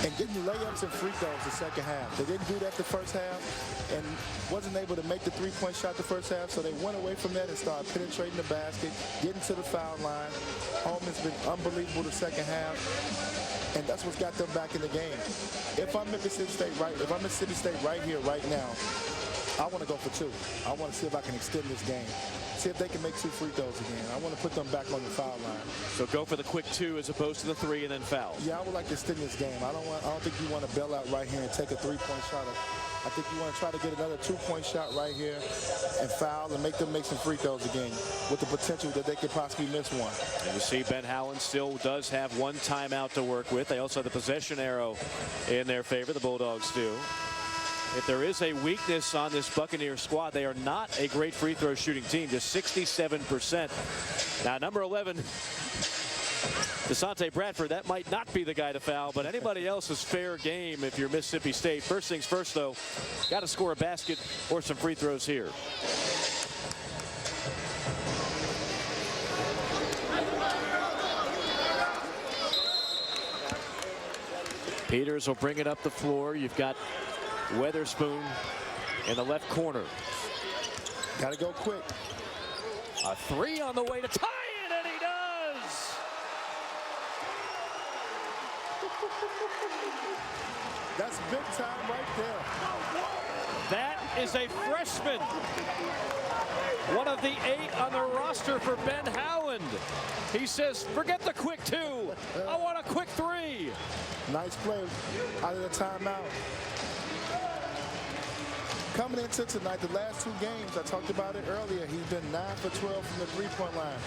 And getting layups and free throws the second half. They didn't do that the first half and wasn't able to make the 3-point shot the first half, so they went away from that and started penetrating the basket, getting to the foul line. Holman's been unbelievable the second half, and that's what's got them back in the game. If I'm Mississippi State right here, right now, I want to go for 2. I want to see if I can extend this game. See if they can make 2 free throws again. I want to put them back on the foul line. So go for the quick 2 as opposed to the 3 and then foul. Yeah, I would like to extend this game. I don't think you want to bail out right here and take a 3-point shot. I think you want to try to get another 2-point shot right here and foul and make them make some free throws again with the potential that they could possibly miss one. And you see Ben Howland still does have 1 timeout to work with. They also have the possession arrow in their favor. The Bulldogs do. If there is a weakness on this Buccaneer squad, they are not a great free throw shooting team, just 67%. Now, number 11, Desante Bradford, that might not be the guy to foul, but anybody else is fair game if you're Mississippi State. First things first, though, got to score a basket or some free throws here. Peters will bring it up the floor. You've got Weatherspoon in the left corner. Got to go quick. A 3 on the way to tie it, and he does! That's big time right there. That is a freshman. One of the 8 on the roster for Ben Howland. He says, forget the quick 2. I want a quick 3. Nice play out of the timeout. Coming into tonight, the last 2 games, I talked about it earlier, he's been 9 for 12 from the 3-point line.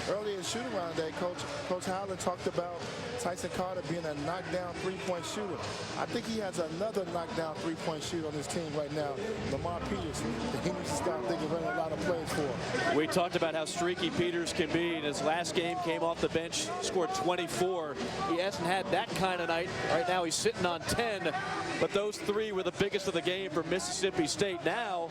Earlier in shooting around day, Coach Howland talked about Tyson Carter being a knockdown 3-point shooter. I think he has another knockdown 3-point shooter on his team right now, Lamar Peters. He needs to start thinking running a lot of plays for. We talked about how streaky Peters can be. In his last game, came off the bench, scored 24. He hasn't had that kind of night. Right now, he's sitting on 10. But those 3 were the biggest of the game for Mississippi State. Now,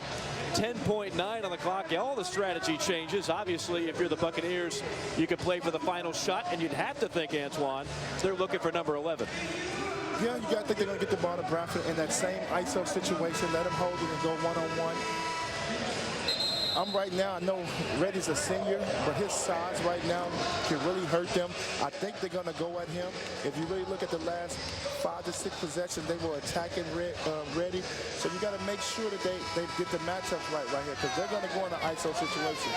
10.9 on the clock. All the strategy changes. Obviously, if you're the Buccaneers, you could play for the final shot, and you'd have to think, Antoine, they're looking for number 11. Yeah, you got to think they're going to get the ball to Bradford in that same ISO situation. Let him hold it and go one-on-one. Right now, I know Reddy's a senior, but his size right now can really hurt them. I think they're going to go at him. If you really look at the last 5 to 6 possessions, they were attacking Reddy. So you got to make sure that they get the matchup right here, because they're going to go in an ISO situation.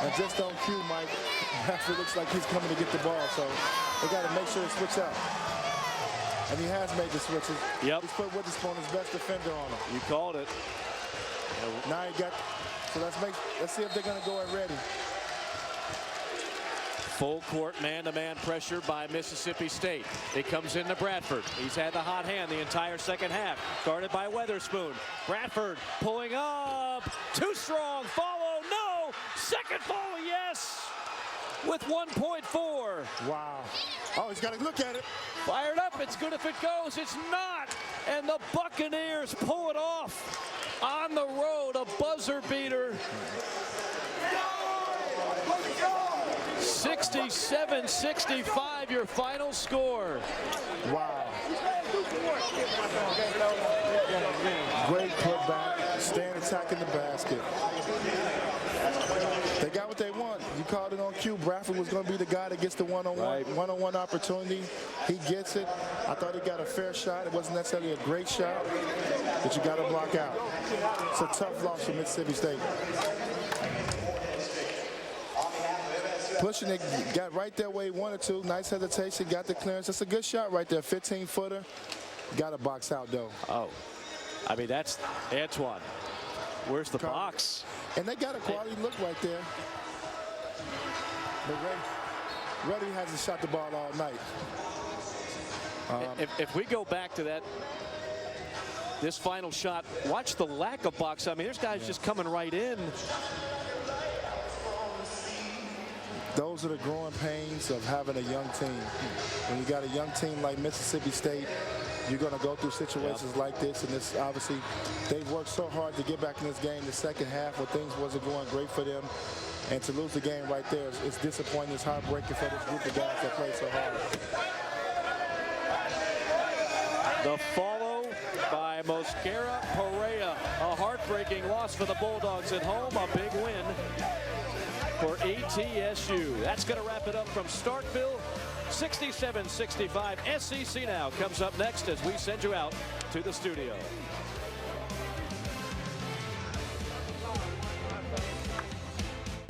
And just on cue, Mike, Bradford looks like he's coming to get the ball, so they got to make sure to switch out. And he has made the switches. Yep. He's put Witherspoon his best defender on him. You called it. Now he got, so let's see if they're going to go and ready. Full court man-to-man pressure by Mississippi State. It comes into Bradford. He's had the hot hand the entire second half. Guarded by Weatherspoon. Bradford pulling up. Too strong. Follow. No. Second follow. Yes. With 1.4. Wow. Oh, he's got to look at it. Fired up. It's good if it goes. It's not. And the Buccaneers pull it off on the road. A buzzer beater. 67-65 your final score. Wow. Great putback. Stand attacking the basket. They got what they want. You called it on cue. Bradford was going to be the guy that gets the one-on-one opportunity. He gets it. I thought he got a fair shot. It wasn't necessarily a great shot, but you got to block out. It's a tough loss for Mississippi State. Pushing it, got right there where he wanted to. Nice hesitation, got the clearance. That's a good shot right there, 15-footer. Got to box out, though. Oh, I mean, that's Antoine. Where's the box? And they got a quality look right there. But Reddy hasn't shot the ball all night. If we go back to this final shot, watch the lack of box. I mean, there's guys just coming right in. Those are the growing pains of having a young team. When you got a young team like Mississippi State, you're going to go through situations like this, and this obviously they've worked so hard to get back in this game the second half where things wasn't going great for them, and to lose the game right there is disappointing. It's heartbreaking for this group of guys that played so hard. The follow by Mosquera Perea, a heartbreaking loss for the Bulldogs at home, a big win for ETSU. That's going to wrap it up from Starkville. 67-65. SEC Now comes up next as we send you out to the studio.